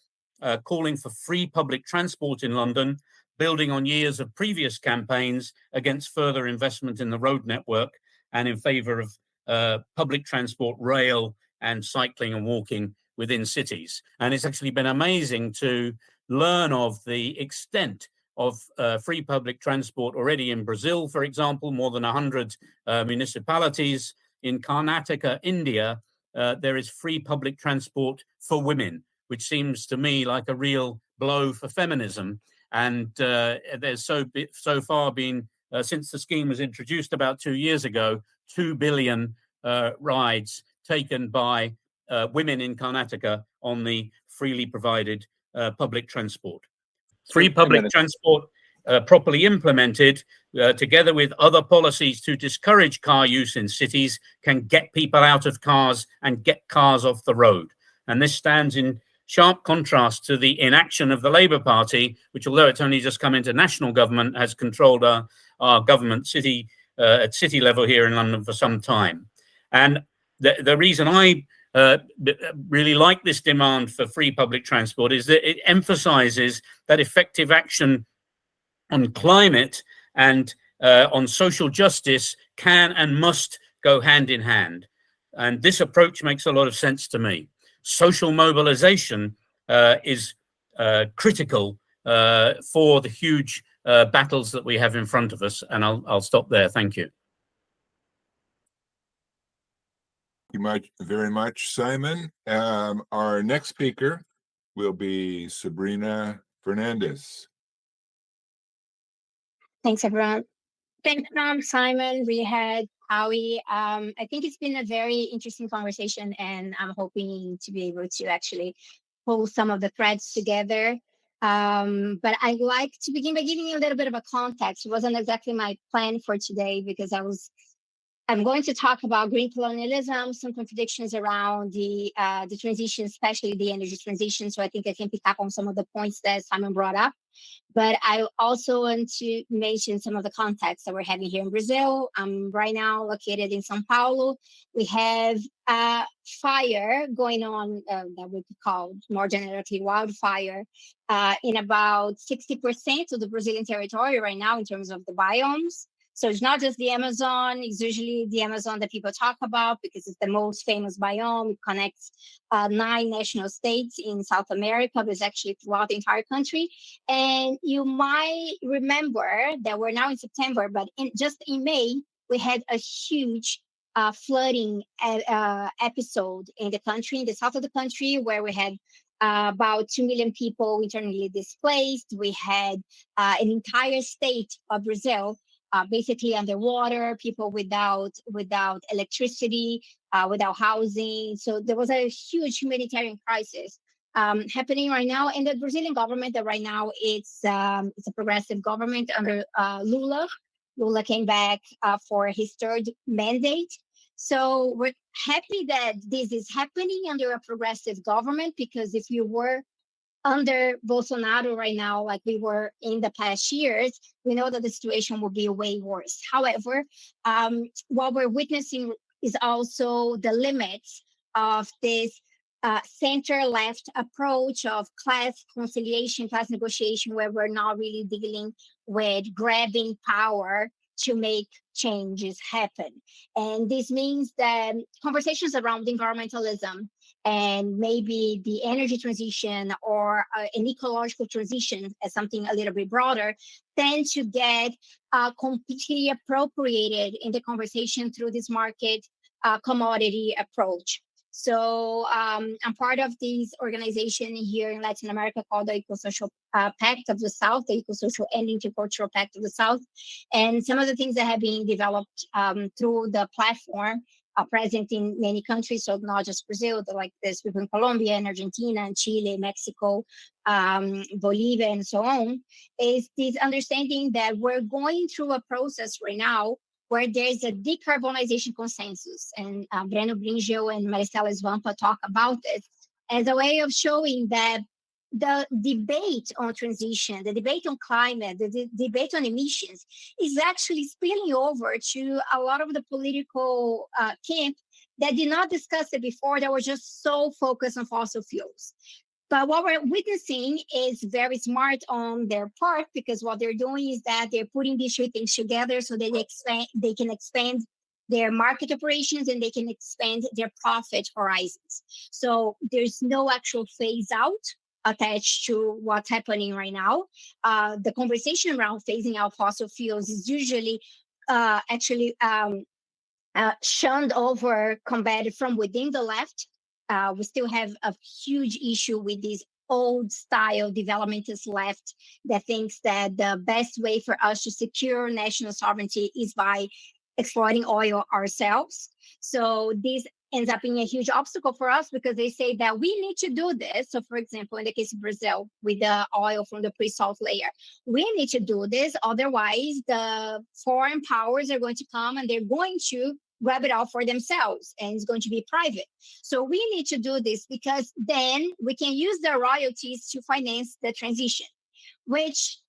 calling for free public transport in London, building on years of previous campaigns against further investment in the road network and in favor of public transport, rail, and cycling and walking within cities. And it's actually been amazing to learn of the extent of free public transport already in Brazil, for example. More than 100 municipalities. In Karnataka, India, there is free public transport for women, which seems to me like a real blow for feminism. And there's so far been, since the scheme was introduced about 2 years ago, 2 billion rides taken by women in Karnataka on the freely provided public transport. Free public transport properly implemented, together with other policies to discourage car use in cities, can get people out of cars and get cars off the road. And this stands in sharp contrast to the inaction of the Labour Party, which, although it's only just come into national government, has controlled our government at city level here in London for some time. And the reason I really like this demand for free public transport is that it emphasizes that effective action on climate and on social justice can and must go hand in hand. And this approach makes a lot of sense to me. Social mobilization is critical for the huge battles that we have in front of us. And I'll stop there. Thank you. Thank you very much, Simon. Our next speaker will be Sabrina Fernandes. Thanks, everyone. Thanks, Simon, Rehad, Howie. I think it's been a very interesting conversation, and I'm hoping to be able to actually pull some of the threads together. But I'd like to begin by giving you a little bit of a context. It wasn't exactly my plan for today, because I'm going to talk about green colonialism, some contradictions around the transition, especially the energy transition. So I think I can pick up on some of the points that Simon brought up. But I also want to mention some of the context that we're having here in Brazil. I'm right now located in São Paulo. We have a fire going on that we could call more generically wildfire in about 60% of the Brazilian territory right now in terms of the biomes. So it's not just the Amazon. It's usually the Amazon that people talk about because it's the most famous biome. It connects 9 national states in South America, but it's actually throughout the entire country. And you might remember that we're now in September, but just in May, we had a huge flooding episode in the country, in the south of the country, where we had about 2 million people internally displaced. We had an entire state of Brazil basically underwater, people without electricity, without housing. So there was a huge humanitarian crisis happening right now. And the Brazilian government, that right now it's a progressive government under Lula. Lula came back for his 3rd mandate. So we're happy that this is happening under a progressive government, because if you were under Bolsonaro right now, like we were in the past years, we know that the situation will be way worse. However, what we're witnessing is also the limits of this center-left approach of class conciliation, class negotiation, where we're not really dealing with grabbing power to make changes happen. And this means that conversations around environmentalism and maybe the energy transition or an ecological transition as something a little bit broader tend to get completely appropriated in the conversation through this market commodity approach. So I'm part of this organization here in Latin America called the Ecosocial Pact of the South, the Ecosocial and Intercultural Pact of the South. And some of the things that have been developed through the platform are present in many countries, so not just Brazil, but like there's people in Colombia and Argentina and Chile, Mexico, Bolivia, and so on, is this understanding that we're going through a process right now where there's a decarbonization consensus. And Breno Bringel and Maricela Svampa talk about it as a way of showing that the debate on transition, the debate on climate, the debate on emissions is actually spilling over to a lot of the political camp that did not discuss it before, that were just so focused on fossil fuels. But what we're witnessing is very smart on their part, because what they're doing is that they're putting these two things together so that they can expand their market operations and they can expand their profit horizons. So there's no actual phase out attached to what's happening right now. The conversation around phasing out fossil fuels is usually shunned over, combated from within the left. We still have a huge issue with this old style developmentist left that thinks that the best way for us to secure national sovereignty is by exploiting oil ourselves. So this ends up being a huge obstacle for us because they say that we need to do this. So for example, in the case of Brazil, with the oil from the pre-salt layer, we need to do this. Otherwise, the foreign powers are going to come and they're going to grab it all for themselves and it's going to be private. So we need to do this because then we can use the royalties to finance the transition, which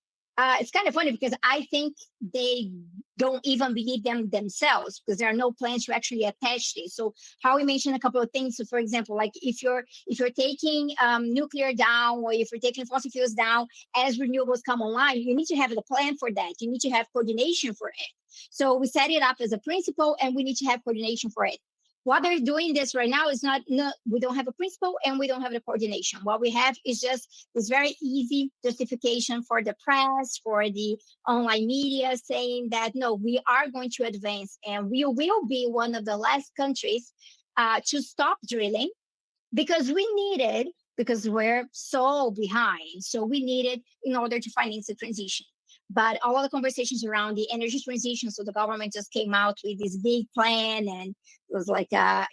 it's kind of funny because I think they don't even believe them themselves because there are no plans to actually attach this. So Howie mentioned a couple of things. So for example, like if you're taking nuclear down or if you're taking fossil fuels down as renewables come online, you need to have a plan for that. You need to have coordination for it. So we set it up as a principle and we need to have coordination for it. What they're doing this right now is we don't have a principle and we don't have the coordination. What we have is just this very easy justification for the press, for the online media saying that, no, we are going to advance and we will be one of the last countries to stop drilling because we're so behind. So we need it in order to finance the transition. But all of the conversations around the energy transition, so the government just came out with this big plan, and it was like a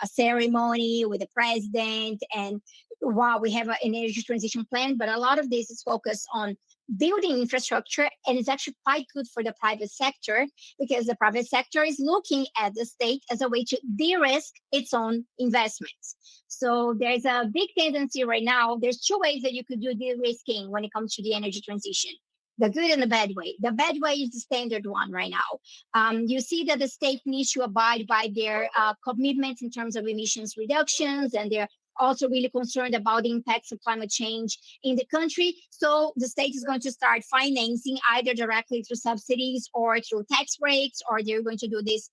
ceremony with the president. And wow, we have an energy transition plan, but a lot of this is focused on building infrastructure, and it's actually quite good for the private sector because the private sector is looking at the state as a way to de-risk its own investments. So there's a big tendency right now. There's two ways that you could do de-risking when it comes to the energy transition. The good and the bad way. The bad way is the standard one right now. You see that the state needs to abide by their commitments in terms of emissions reductions, and they're also really concerned about the impacts of climate change in the country. So the state is going to start financing either directly through subsidies or through tax breaks, or they're going to do this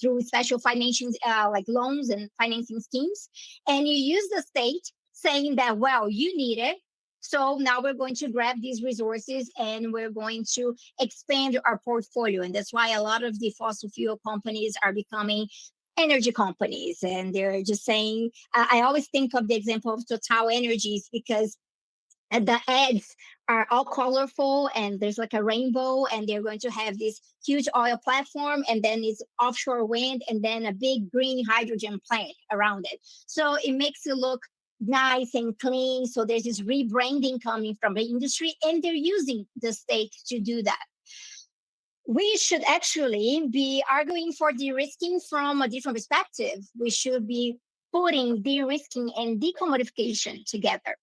through special financing, like loans and financing schemes. And you use the state saying that, well, you need it. So now we're going to grab these resources and we're going to expand our portfolio. And that's why a lot of the fossil fuel companies are becoming energy companies. And they're just saying, I always think of the example of Total Energies because the ads are all colorful and there's like a rainbow, and they're going to have this huge oil platform, and then it's offshore wind, and then a big green hydrogen plant around it. So it makes it look nice and clean. So there's this rebranding coming from the industry, and they're using the state to do that. We should actually be arguing for de-risking from a different perspective. We should be putting de-risking and decommodification together.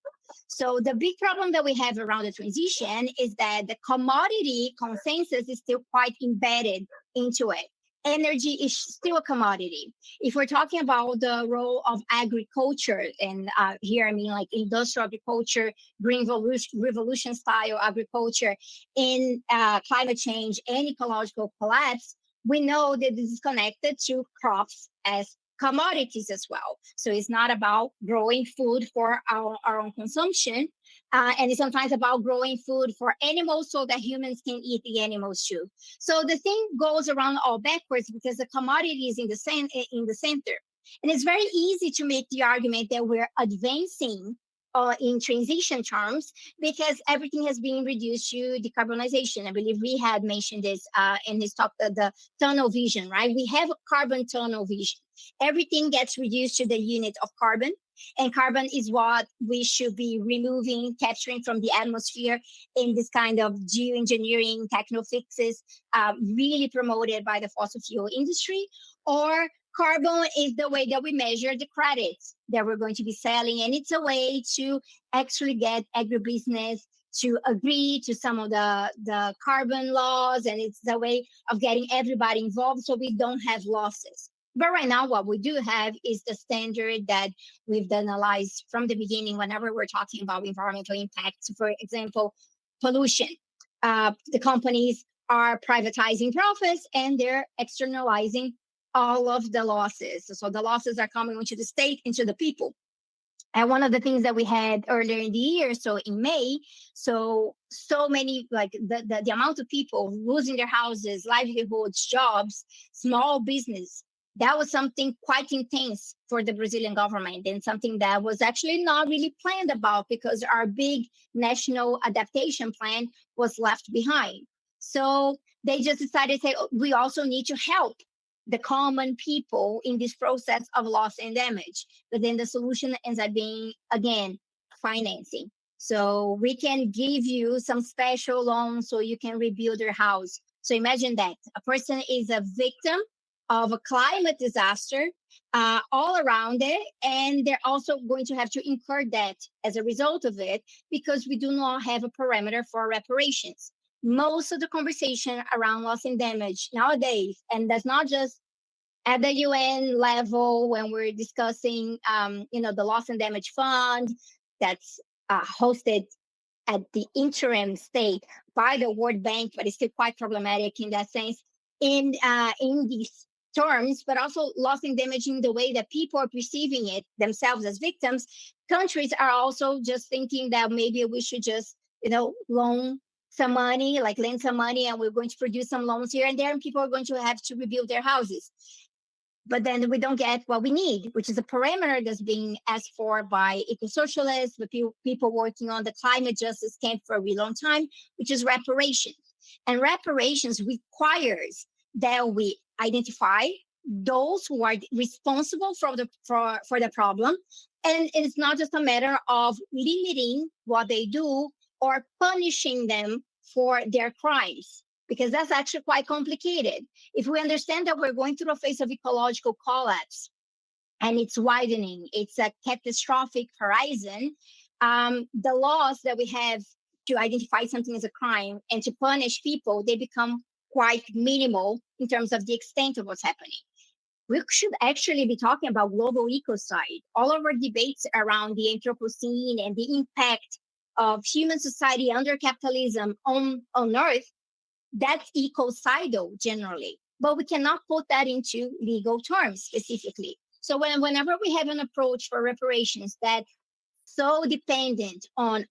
So the big problem that we have around the transition is that the commodity consensus is still quite embedded into it. energy is still a commodity. If we're talking about the role of agriculture, and here I mean like industrial agriculture, green revolution style agriculture, in climate change and ecological collapse, we know that this is connected to crops as commodities as well. So it's not about growing food for our own consumption, and it's sometimes about growing food for animals so that humans can eat the animals too. So the thing goes around all backwards because the commodity is in the center. And it's very easy to make the argument that we're advancing in transition terms because everything has been reduced to decarbonization. I believe Rehad mentioned this in his talk, the tunnel vision, right? We have a carbon tunnel vision. Everything gets reduced to the unit of carbon, and carbon is what we should be removing, capturing from the atmosphere in this kind of geoengineering techno fixes, really promoted by the fossil fuel industry. Or carbon is the way that we measure the credits that we're going to be selling, and it's a way to actually get agribusiness to agree to some of the carbon laws, and it's a way of getting everybody involved so we don't have losses. But right now, what we do have is the standard that we've analyzed from the beginning whenever we're talking about environmental impacts. For example, pollution. The companies are privatizing profits and they're externalizing all of the losses. So the losses are coming into the state, into the people. And one of the things that we had earlier in the year, so in May, so many, like the amount of people losing their houses, livelihoods, jobs, small business, that was something quite intense for the Brazilian government and something that was actually not really planned about because our big national adaptation plan was left behind. So they just decided to say, oh, we also need to help the common people in this process of loss and damage. But then the solution ends up being, again, financing. So we can give you some special loans so you can rebuild your house. So imagine that a person is a victim of a climate disaster all around it, and they're also going to have to incur debt as a result of it because we do not have a parameter for reparations. Most of the conversation around loss and damage nowadays, and that's not just at the UN level when we're discussing, the loss and damage fund that's hosted at the interim state by the World Bank, but it's still quite problematic in that sense in these terms, but also loss and damage in the way that people are perceiving it themselves as victims. Countries are also just thinking that maybe we should just, loan some money, like lend some money, and we're going to produce some loans here and there, and people are going to have to rebuild their houses. But then we don't get what we need, which is a parameter that's being asked for by ecosocialists, but people working on the climate justice camp for a really long time, which is reparations. And reparations requires that we identify those who are responsible for the problem. And it's not just a matter of limiting what they do or punishing them for their crimes, because that's actually quite complicated. If we understand that we're going through a phase of ecological collapse and it's widening, it's a catastrophic horizon, the laws that we have to identify something as a crime and to punish people, they become quite minimal in terms of the extent of what's happening. We should actually be talking about global ecocide. All of our debates around the Anthropocene and the impact of human society under capitalism on Earth, that's ecocidal generally, but we cannot put that into legal terms specifically. So whenever we have an approach for reparations that's so dependent on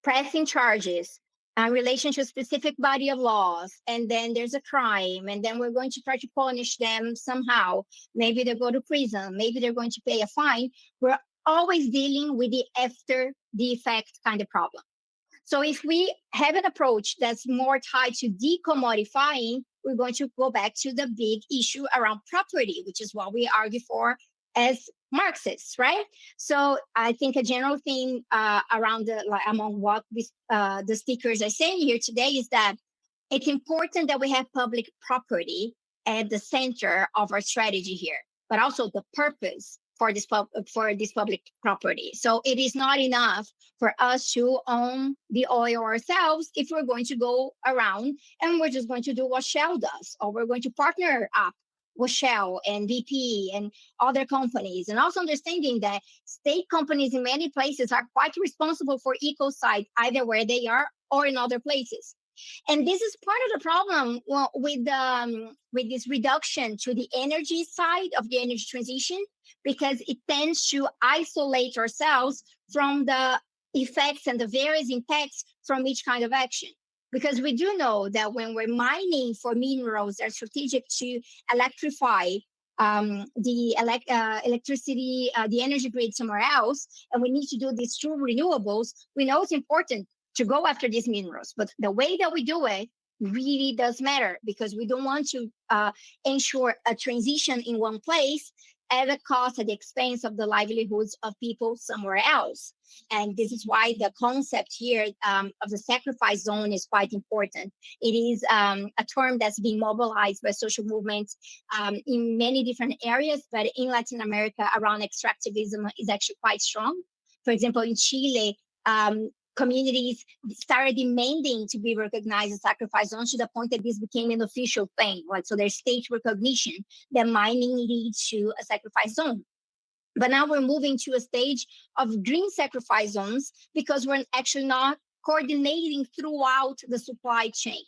pressing charges in relation to a specific body of laws, and then there's a crime, and then we're going to try to punish them somehow. Maybe they go to prison, maybe they're going to pay a fine. We're always dealing with the after the effect kind of problem. So if we have an approach that's more tied to decommodifying, we're going to go back to the big issue around property, which is what we argue for as Marxists, right? So I think a general theme around among what the speakers are saying here today is that it's important that we have public property at the center of our strategy here, but also the purpose for this public property. So it is not enough for us to own the oil ourselves if we're going to go around and we're just going to do what Shell does, or we're going to partner up with Shell and BP and other companies, and also understanding that state companies in many places are quite responsible for ecocide, either where they are or in other places. And this is part of the problem with this reduction to the energy side of the energy transition, because it tends to isolate ourselves from the effects and the various impacts from each kind of action. Because we do know that when we're mining for minerals that are strategic to electrify the electricity, the energy grid somewhere else, and we need to do this through renewables, we know it's important to go after these minerals. But the way that we do it really does matter, because we don't want to ensure a transition in one place at a cost, at the expense of the livelihoods of people somewhere else. And this is why the concept here of the sacrifice zone is quite important. It is a term that's being mobilized by social movements in many different areas, but in Latin America, around extractivism is actually quite strong. For example, in Chile, communities started demanding to be recognized as sacrifice zones, to the point that this became an official thing, right? So there's state recognition that mining leads to a sacrifice zone. But now we're moving to a stage of green sacrifice zones, because we're actually not coordinating throughout the supply chain.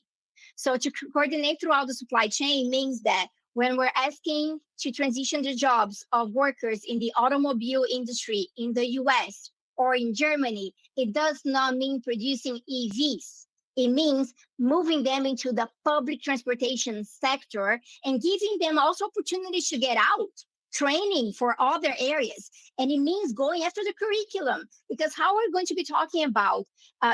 So to coordinate throughout the supply chain means that when we're asking to transition the jobs of workers in the automobile industry in the US or in Germany, it does not mean producing EVs. It means moving them into the public transportation sector and giving them also opportunities to get out, training for other areas. And it means going after the curriculum, because how are we going to be talking about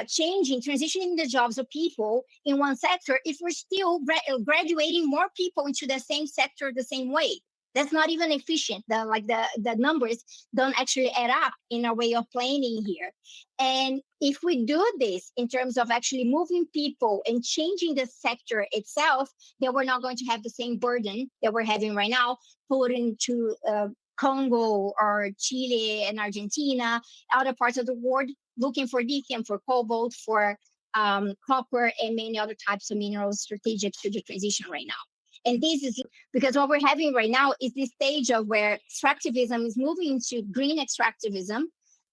changing, transitioning the jobs of people in one sector if we're still graduating more people into the same sector the same way? That's not even efficient. The numbers don't actually add up in our way of planning here. And if we do this in terms of actually moving people and changing the sector itself, then we're not going to have the same burden that we're having right now, put into Congo or Chile and Argentina, other parts of the world, looking for lithium, for cobalt, for copper, and many other types of minerals strategic to the transition right now. And this is because what we're having right now is this stage of where extractivism is moving into green extractivism,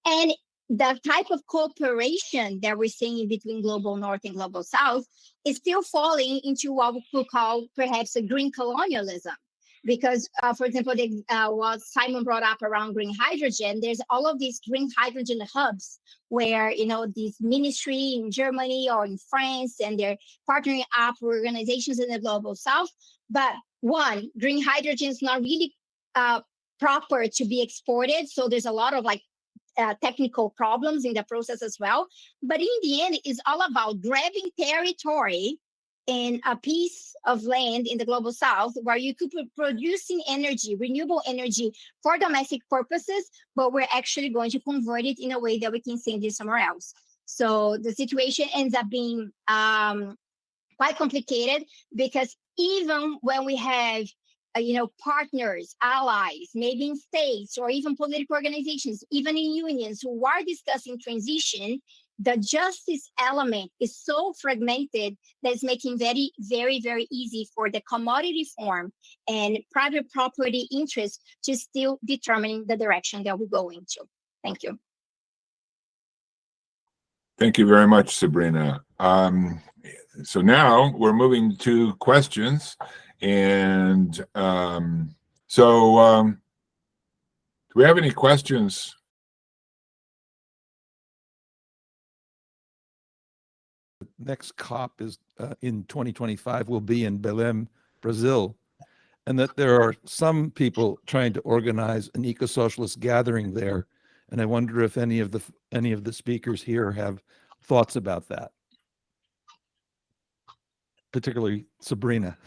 and the type of cooperation that we're seeing between global north and global south is still falling into what we could call perhaps a green colonialism. Because, for example, what Simon brought up around green hydrogen, there's all of these green hydrogen hubs where, you know, this ministry in Germany or in France, and they're partnering up with organizations in the global south. But one, green hydrogen is not really proper to be exported. So there's a lot of technical problems in the process as well. But in the end, it's all about grabbing territory in a piece of land in the global south where you could be producing energy, renewable energy for domestic purposes, but we're actually going to convert it in a way that we can send it somewhere else. So the situation ends up being quite complicated, because even when we have partners, allies, maybe in states or even political organizations, even in unions who are discussing transition, the justice element is so fragmented that it's making very, very, very easy for the commodity form and private property interests to still determine the direction that we're going to. Thank you. Thank you very much, Sabrina. So now we're moving to questions. And do we have any questions? Next COP is in 2025 will be in Belém, Brazil, and that there are some people trying to organize an eco-socialist gathering there. And I wonder if any of the speakers here have thoughts about that, particularly Sabrina.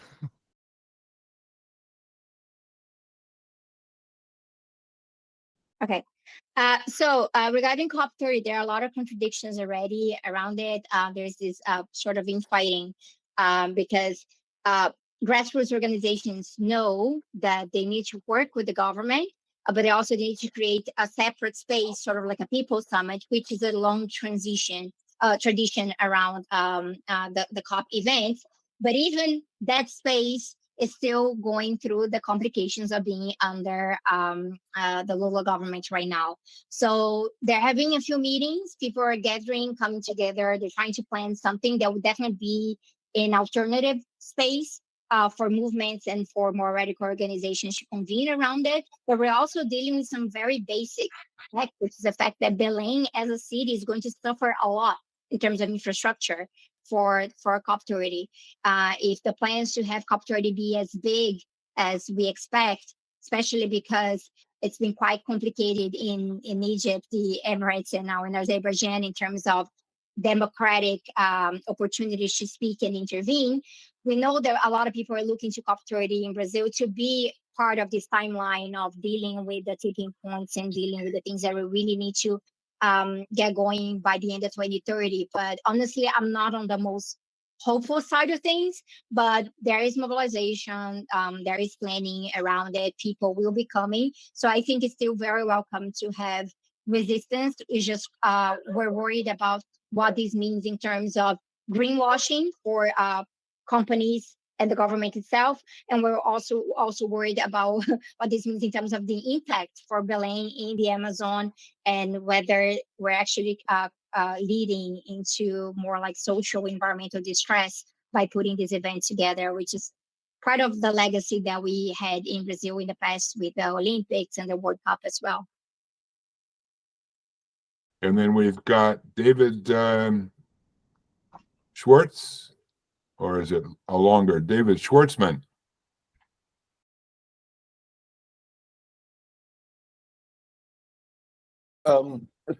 Okay. So regarding COP30, there are a lot of contradictions already around it. There's this sort of infighting because grassroots organizations know that they need to work with the government, but they also need to create a separate space, sort of like a people's summit, which is a long tradition around the COP event. But even that space is still going through the complications of being under the Lula government right now. So they're having a few meetings. People are gathering, coming together. They're trying to plan something that would definitely be an alternative space for movements and for more radical organizations to convene around it. But we're also dealing with some very basic fact, which is the fact that Belém as a city is going to suffer a lot in terms of infrastructure for COP30. If the plans to have COP30 be as big as we expect, especially because it's been quite complicated in Egypt, the Emirates, and now in Azerbaijan in terms of democratic opportunities to speak and intervene. We know that a lot of people are looking to COP30 in Brazil to be part of this timeline of dealing with the tipping points and dealing with the things that we really need to get going by the end of 2030. But honestly, I'm not on the most hopeful side of things, but there is mobilization, there is planning around it. People will be coming. So I think it's still very welcome to have resistance. It's just we're worried about what this means in terms of greenwashing for companies and the government itself. And we're also worried about what this means in terms of the impact for Belém in the Amazon, and whether we're actually leading into more like social environmental distress by putting this event together, which is part of the legacy that we had in Brazil in the past with the Olympics and the World Cup as well. And then we've got David Schwartz, or is it a longer David Schwartzman?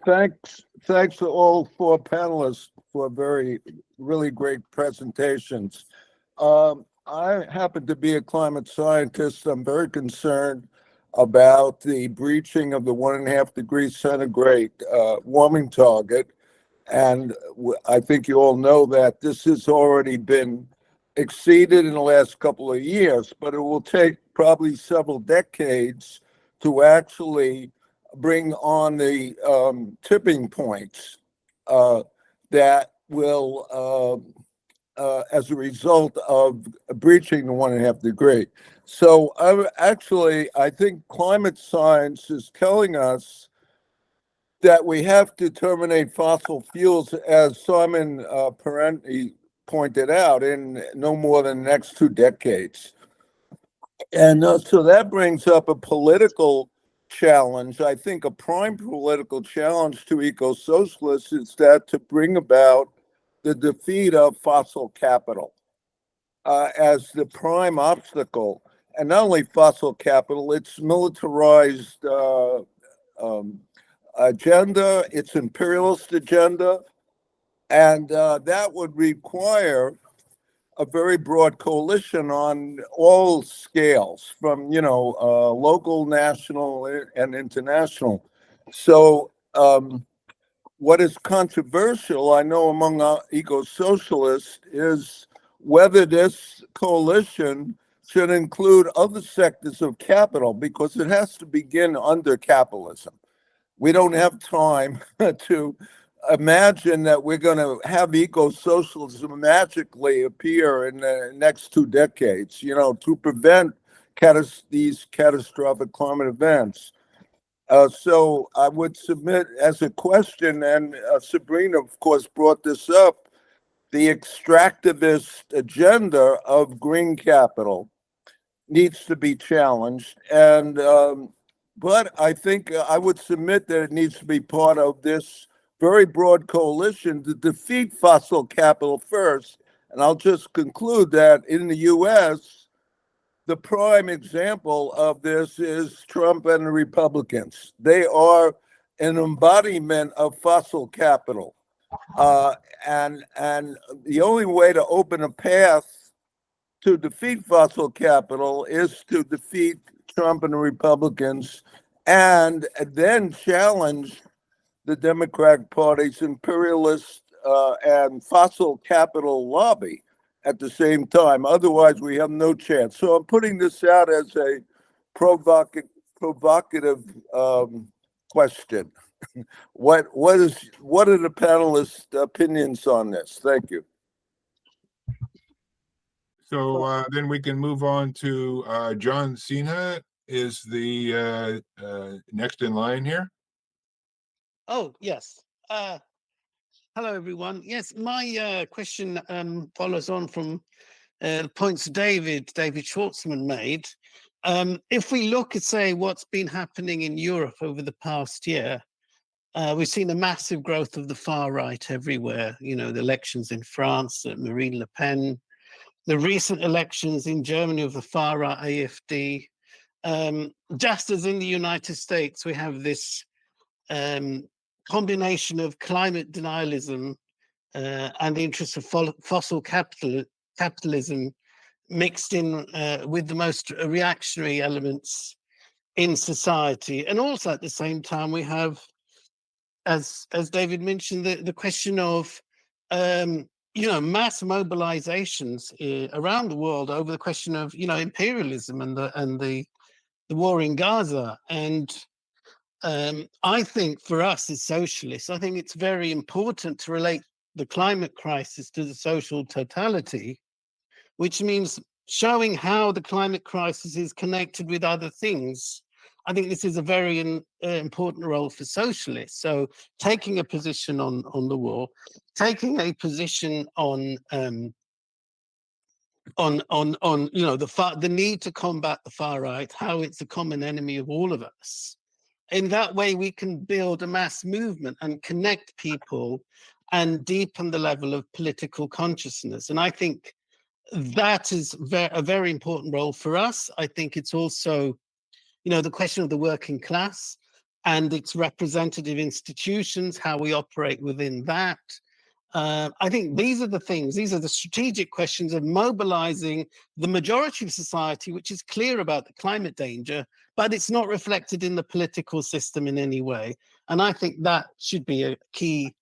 Thanks to all four panelists for really great presentations. I happen to be a climate scientist. I'm very concerned about the breaching of the 1.5 degrees centigrade warming target. And I think you all know that this has already been exceeded in the last couple of years, but it will take probably several decades to actually bring on the tipping points that will, as a result of breaching the 1.5 degree. So I think climate science is telling us that we have to terminate fossil fuels, as Simon Pirani pointed out, in no more than the next 2 decades. And so that brings up a political challenge. I think a prime political challenge to eco-socialists is that to bring about the defeat of fossil capital as the prime obstacle. And not only fossil capital, its militarized agenda, its imperialist agenda, and that would require a very broad coalition on all scales, from local, national, and international. So what is controversial, I know, among eco-socialists is whether this coalition should include other sectors of capital, because it has to begin under capitalism. We don't have time to imagine that we're going to have eco-socialism magically appear in the next 2 decades, to prevent these catastrophic climate events. So I would submit as a question, and Sabrina, of course, brought this up, the extractivist agenda of green capital needs to be challenged. And but I think I would submit that it needs to be part of this very broad coalition to defeat fossil capital first. And I'll just conclude that in the U.S., the prime example of this is Trump and the Republicans. They are an embodiment of fossil capital. And the only way to open a path to defeat fossil capital is to defeat Trump and the Republicans, and then challenge the Democratic Party's imperialist and fossil capital lobby at the same time. Otherwise, we have no chance. So I'm putting this out as a provocative question. What are the panelists' opinions on this? Thank you. So then we can move on to John Sinha is the next in line here. Oh, yes. Hello, everyone. Yes, my question follows on from the points David Schwartzman made. If we look at, say, what's been happening in Europe over the past year, we've seen a massive growth of the far right everywhere. You know, the elections in France, Marine Le Pen, the recent elections in Germany of the far right AfD. Just as in the United States, we have this combination of climate denialism and the interests of fossil capitalism mixed in with the most reactionary elements in society. And also at the same time, we have, as David mentioned, the question of mass mobilizations around the world over the question of imperialism and the war in Gaza. And I think for us as socialists, I think it's very important to relate the climate crisis to the social totality, which means showing how the climate crisis is connected with other things. I think this is a very important role for socialists. So taking a position on the war, taking a position on the need to combat the far right, how it's a common enemy of all of us. In that way, we can build a mass movement and connect people and deepen the level of political consciousness. And I think that is a very important role for us. I think it's also, the question of the working class and its representative institutions, how we operate within that. I think these are the strategic questions of mobilizing the majority of society, which is clear about the climate danger, but it's not reflected in the political system in any way. And I think that should be a key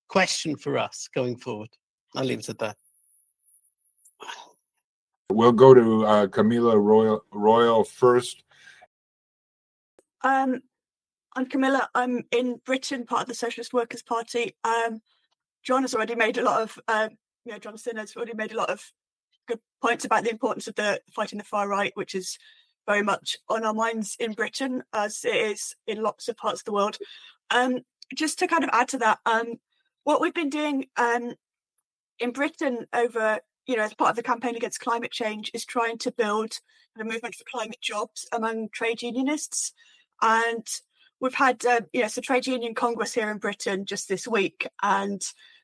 question for us going forward. I'll leave it at that. We'll go to Camilla Royle first. I'm Camilla. I'm in Britain, part of the Socialist Workers' Party. John has already made a lot of, John Sinha has already made a lot of good points about the importance of the fighting the far right, which is very much on our minds in Britain, as it is in lots of parts of the world. Just to kind of add to that, what we've been doing in Britain over, as part of the campaign against climate change, is trying to build a movement for climate jobs among trade unionists. And we've had, the Trade Union Congress here in Britain just this week, and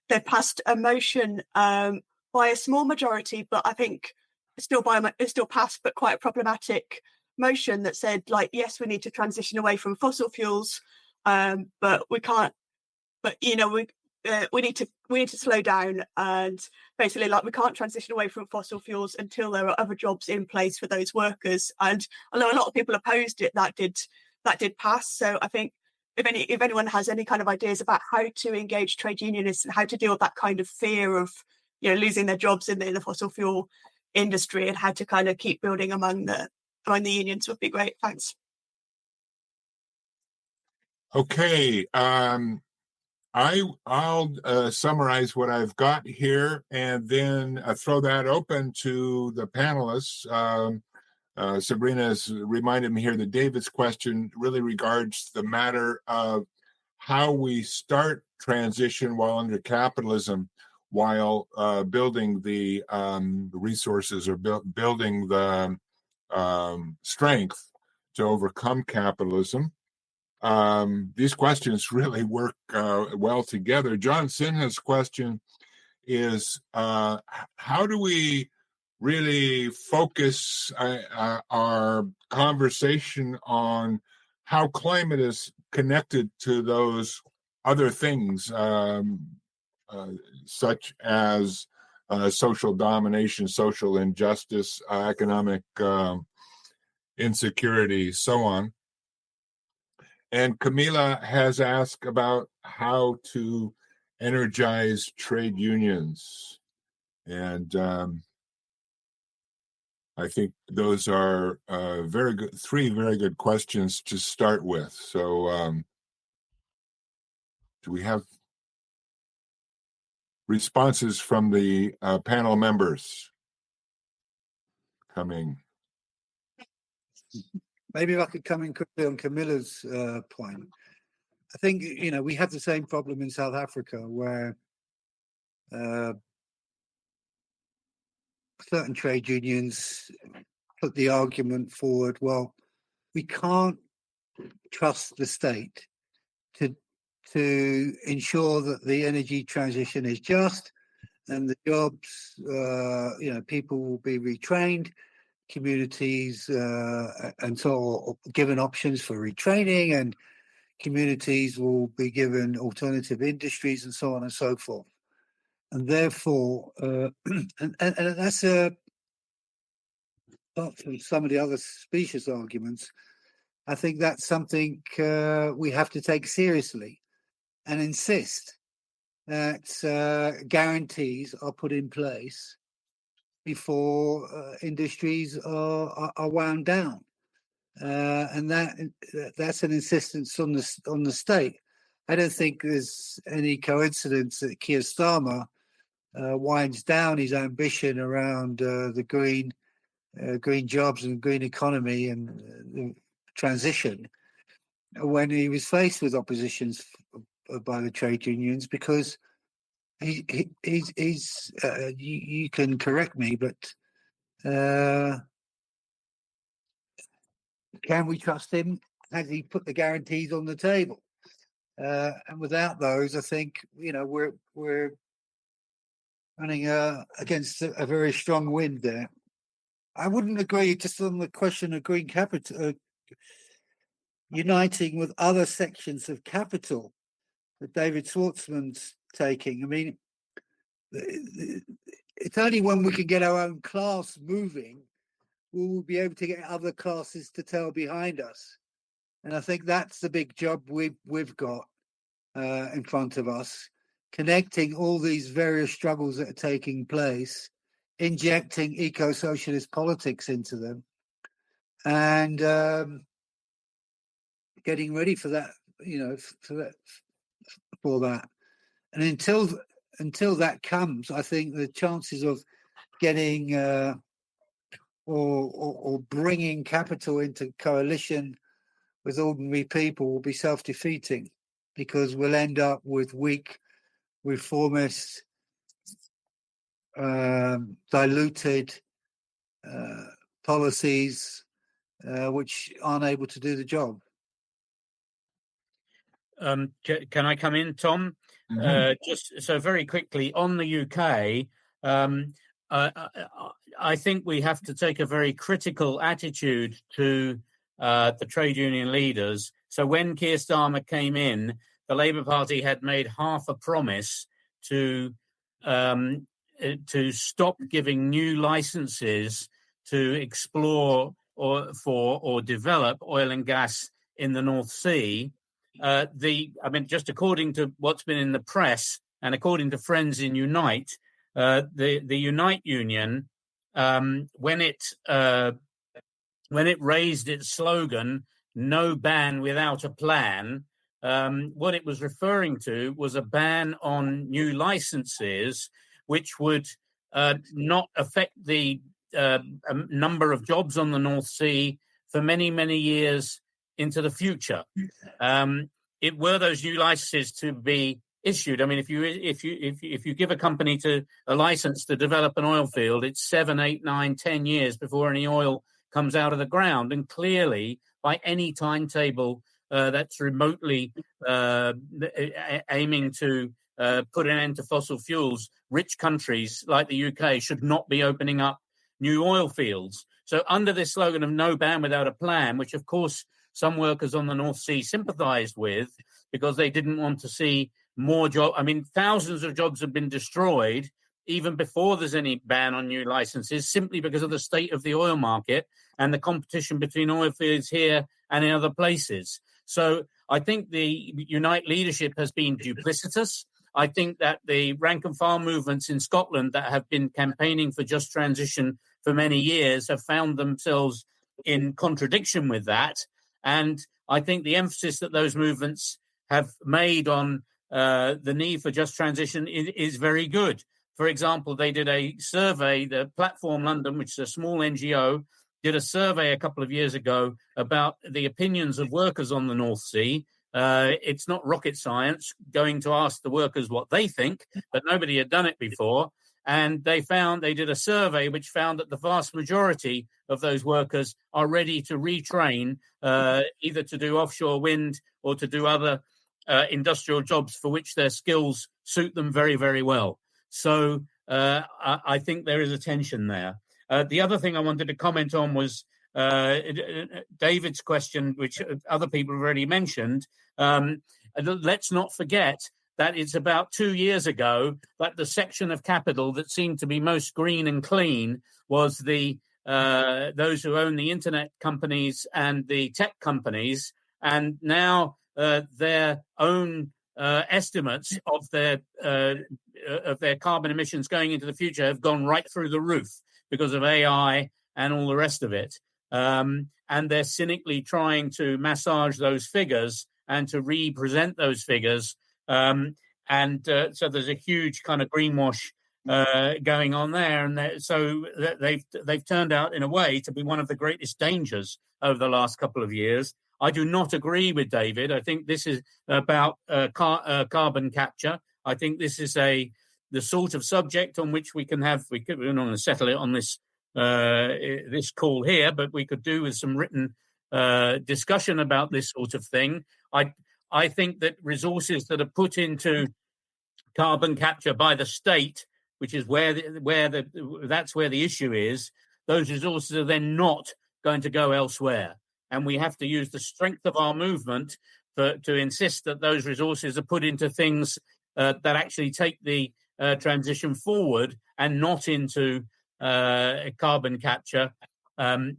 they passed a motion by a small majority, but I think it's still passed, but quite a problematic motion that said, yes, we need to transition away from fossil fuels, but we can't. But we need to slow down, and basically, we can't transition away from fossil fuels until there are other jobs in place for those workers. And although a lot of people opposed it, that did pass. So I think if anyone has any kind of ideas about how to engage trade unionists and how to deal with that kind of fear of losing their jobs in the fossil fuel industry, and how to kind of keep building among the unions, would be great. Thanks. Okay, I'll summarize what I've got here and then throw that open to the panelists. Sabrina has reminded me here that David's question really regards the matter of how we start transition while under capitalism, while building the resources or building the strength to overcome capitalism. These questions really work well together. John Sinha's question is, how do we really focus our conversation on how climate is connected to those other things, such as social domination, social injustice, economic insecurity, so on. And Camilla has asked about how to energize trade unions. And I think those are three very good questions to start with. So do we have responses from the panel members? coming. Maybe if I could come in quickly on Camilla's point. I think, we have the same problem in South Africa where certain trade unions put the argument forward, well, we can't trust the state to ensure that the energy transition is just and the jobs, people will be retrained, communities and so given options for retraining, and communities will be given alternative industries and so on and so forth. And therefore, and that's apart from some of the other specious arguments, I think that's something we have to take seriously and insist that guarantees are put in place before industries are wound down, and that's an insistence on the state. I don't think there's any coincidence that Keir Starmer winds down his ambition around the green jobs and green economy and the transition when he was faced with oppositions by the trade unions, because he's you can correct me, but can we trust him? Has he put the guarantees on the table? And without those, I think we're running against a very strong wind there. I wouldn't agree just on the question of green capital uniting with other sections of capital that David Schwartzman's taking. I mean, it's only when we can get our own class moving we will be able to get other classes to tail behind us. And I think that's the big job we've got in front of us, connecting all these various struggles that are taking place, injecting eco-socialist politics into them, and getting ready for that, for that. And until that comes, I think the chances of getting or bringing capital into coalition with ordinary people will be self-defeating, because we'll end up with weak, reformist, diluted policies which aren't able to do the job. Can I come in, Tom? Just so very quickly on the UK, I think we have to take a very critical attitude to the trade union leaders. So when Keir Starmer came in, the Labour Party had made half a promise to stop giving new licenses to explore or develop oil and gas in the North Sea. Just according to what's been in the press and according to Friends in Unite, the Unite Union, when it raised its slogan, "No ban without a plan," what it was referring to was a ban on new licenses, which would not affect the number of jobs on the North Sea for many, many years into the future. Were those new licenses to be issued, I mean, if you give a company a license to develop an oil field, it's 7, 8, 9, 10 years before any oil comes out of the ground. And clearly, by any timetable that's remotely aiming to put an end to fossil fuels, rich countries like the UK should not be opening up new oil fields. So under this slogan of "No ban without a plan," which of course some workers on the North Sea sympathized with because they didn't want to see more jobs. I mean, thousands of jobs have been destroyed even before there's any ban on new licenses, simply because of the state of the oil market and the competition between oil fields here and in other places. So I think the Unite leadership has been duplicitous. I think that the rank and file movements in Scotland that have been campaigning for just transition for many years have found themselves in contradiction with that. And I think the emphasis that those movements have made on the need for just transition is very good. For example, they did a survey, the Platform London, which is a small NGO, did a survey a couple of years ago about the opinions of workers on the North Sea. It's not rocket science going to ask the workers what they think, but nobody had done it before. And they did a survey which found that the vast majority of those workers are ready to retrain, either to do offshore wind or to do other industrial jobs for which their skills suit them very, very well. So I think there is a tension there. The other thing I wanted to comment on was David's question, which other people have already mentioned. Let's not forget that it's about 2 years ago that the section of capital that seemed to be most green and clean was those who own the internet companies and the tech companies, and now their own estimates of their carbon emissions going into the future have gone right through the roof because of AI and all the rest of it. And they're cynically trying to massage those figures and to represent those figures. So there's a huge kind of greenwash going on there. And so they've turned out, in a way, to be one of the greatest dangers over the last couple of years. I do not agree with David. I think this is about carbon capture. I think this is the sort of subject on which we're not going to settle it on this call here, but we could do with some written discussion about this sort of thing. I think that resources that are put into carbon capture by the state, which is that's where the issue is, those resources are then not going to go elsewhere. And we have to use the strength of our movement to insist that those resources are put into things that actually take the transition forward and not into carbon capture,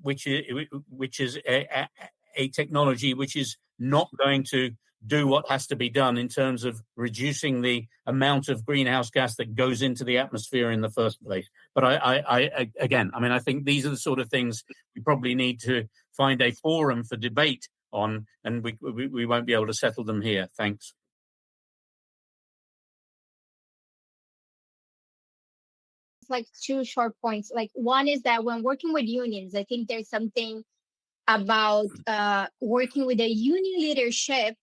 which is a technology which is not going to do what has to be done in terms of reducing the amount of greenhouse gas that goes into the atmosphere in the first place. But I think these are the sort of things we probably need to find a forum for debate on, and we won't be able to settle them here. Thanks. Like two short points. Like one is that when working with unions, I think there's something about working with the union leadership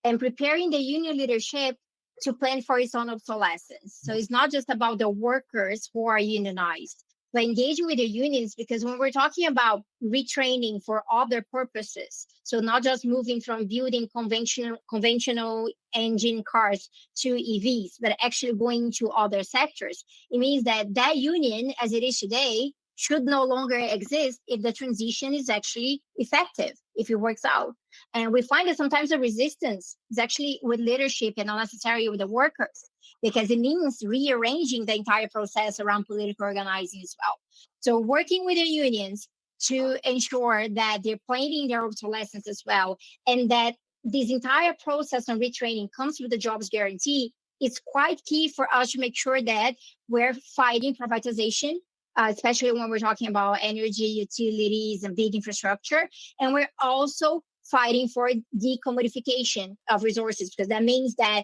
and preparing the union leadership to plan for its own obsolescence. So it's not just about the workers who are unionized, but engaging with the unions, because when we're talking about retraining for other purposes, so not just moving from building conventional engine cars to EVs, but actually going to other sectors, it means that union, as it is today, should no longer exist if the transition is actually effective, if it works out. And we find that sometimes the resistance is actually with leadership and not necessarily with the workers, because it means rearranging the entire process around political organizing as well. So working with the unions to ensure that they're planning their obsolescence as well, and that this entire process on retraining comes with the jobs guarantee, it's quite key for us to make sure that we're fighting privatization, especially when we're talking about energy, utilities, and big infrastructure. And we're also fighting for decommodification of resources, because that means that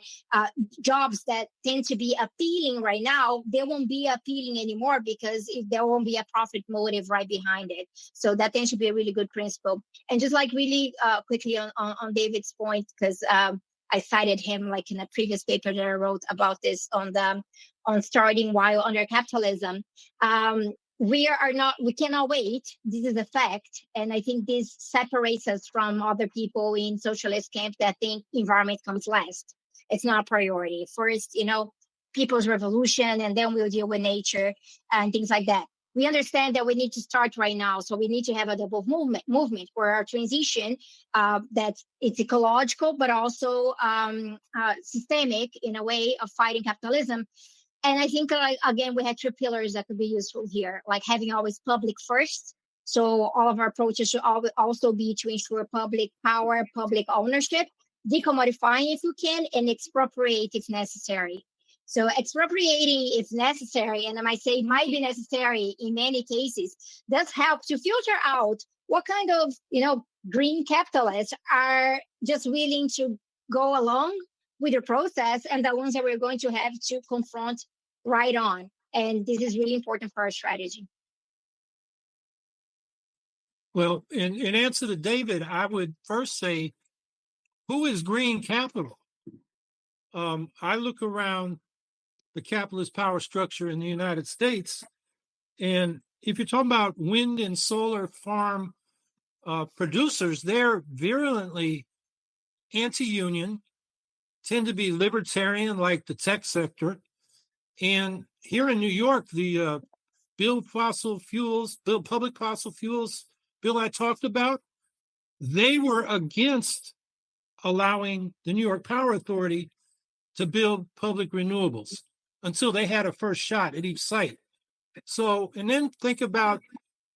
jobs that tend to be appealing right now, they won't be appealing anymore because there won't be a profit motive right behind it. So that tends to be a really good principle. And just like really quickly on David's point, because I cited him like in a previous paper that I wrote about this on starting while under capitalism. We cannot wait. This is a fact. And I think this separates us from other people in socialist camp that think environment comes last. It's not a priority. First, people's revolution, and then we'll deal with nature and things like that. We understand that we need to start right now. So we need to have a double movement for our transition that it's ecological, but also systemic in a way of fighting capitalism. And I think, again, we had three pillars that could be useful here, like having always public first. So all of our approaches should also be to ensure public power, public ownership, decommodifying if you can, and expropriate if necessary. So expropriating if necessary, and I might say might be necessary in many cases, does help to filter out what kind of, green capitalists are just willing to go along with the process, and the ones that we're going to have to confront right on. And this is really important for our strategy. Well, in answer to David, I would first say, who is green capital? I look around the capitalist power structure in the United States, and if you're talking about wind and solar farm producers, they're virulently anti-union, tend to be libertarian like the tech sector. And here in New York, the Build Public Fossil Fuels bill I talked about, they were against allowing the New York Power Authority to build public renewables until they had a first shot at each site. So, and then think about,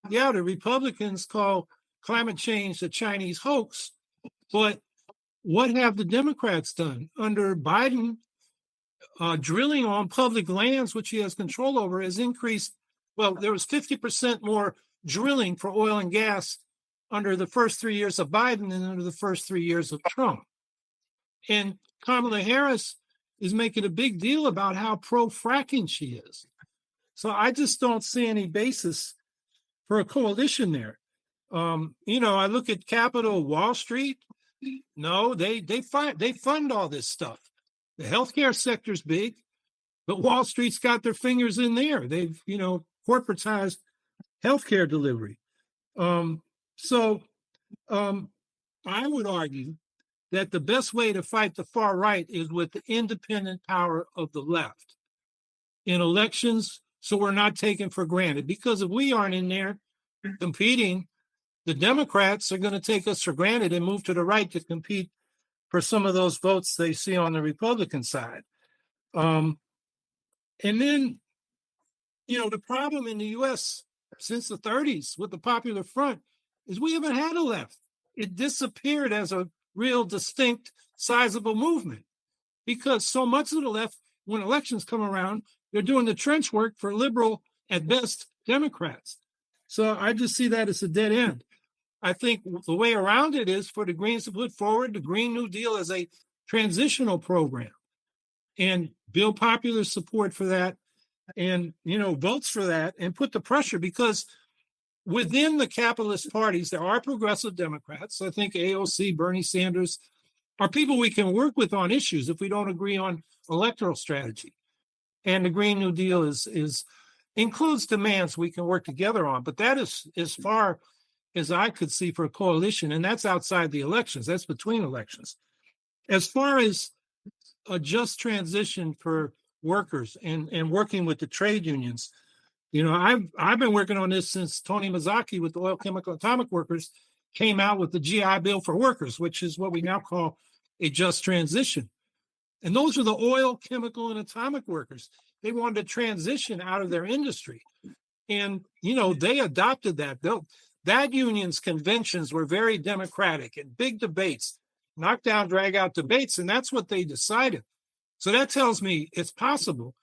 the Republicans call climate change the Chinese hoax, but what have the Democrats done? Under Biden, drilling on public lands, which he has control over, has increased. Well, there was 50% more drilling for oil and gas under the first 3 years of Biden than under the first 3 years of Trump. And Kamala Harris is making a big deal about how pro-fracking she is. So I just don't see any basis for a coalition there. I look at Capital Wall Street. No, they fund all this stuff. The healthcare sector's big, but Wall Street's got their fingers in there. They've, corporatized healthcare delivery. So I would argue that the best way to fight the far right is with the independent power of the left in elections, so we're not taken for granted. Because if we aren't in there competing, the Democrats are going to take us for granted and move to the right to compete for some of those votes they see on the Republican side. And then, the problem in the U.S. since the 30s with the Popular Front is we haven't had a left. It disappeared as a real distinct, sizable movement because so much of the left, when elections come around, they're doing the trench work for liberal, at best, Democrats. So I just see that as a dead end. I think the way around it is for the Greens to put forward the Green New Deal as a transitional program and build popular support for that and, votes for that and put the pressure, because within the capitalist parties, there are progressive Democrats. I think AOC, Bernie Sanders are people we can work with on issues if we don't agree on electoral strategy. And the Green New Deal includes demands we can work together on. But that is as far as I could see for a coalition, and that's outside the elections. That's between elections. As far as a just transition for workers and working with the trade unions, I've been working on this since Tony Mazzocchi with the Oil, Chemical, Atomic Workers came out with the GI Bill for workers, which is what we now call a just transition. And those are the oil, chemical, and atomic workers. They wanted to transition out of their industry. And, they adopted that. That union's conventions were very democratic and big debates, knockdown, drag out debates. And that's what they decided. So that tells me it's possible.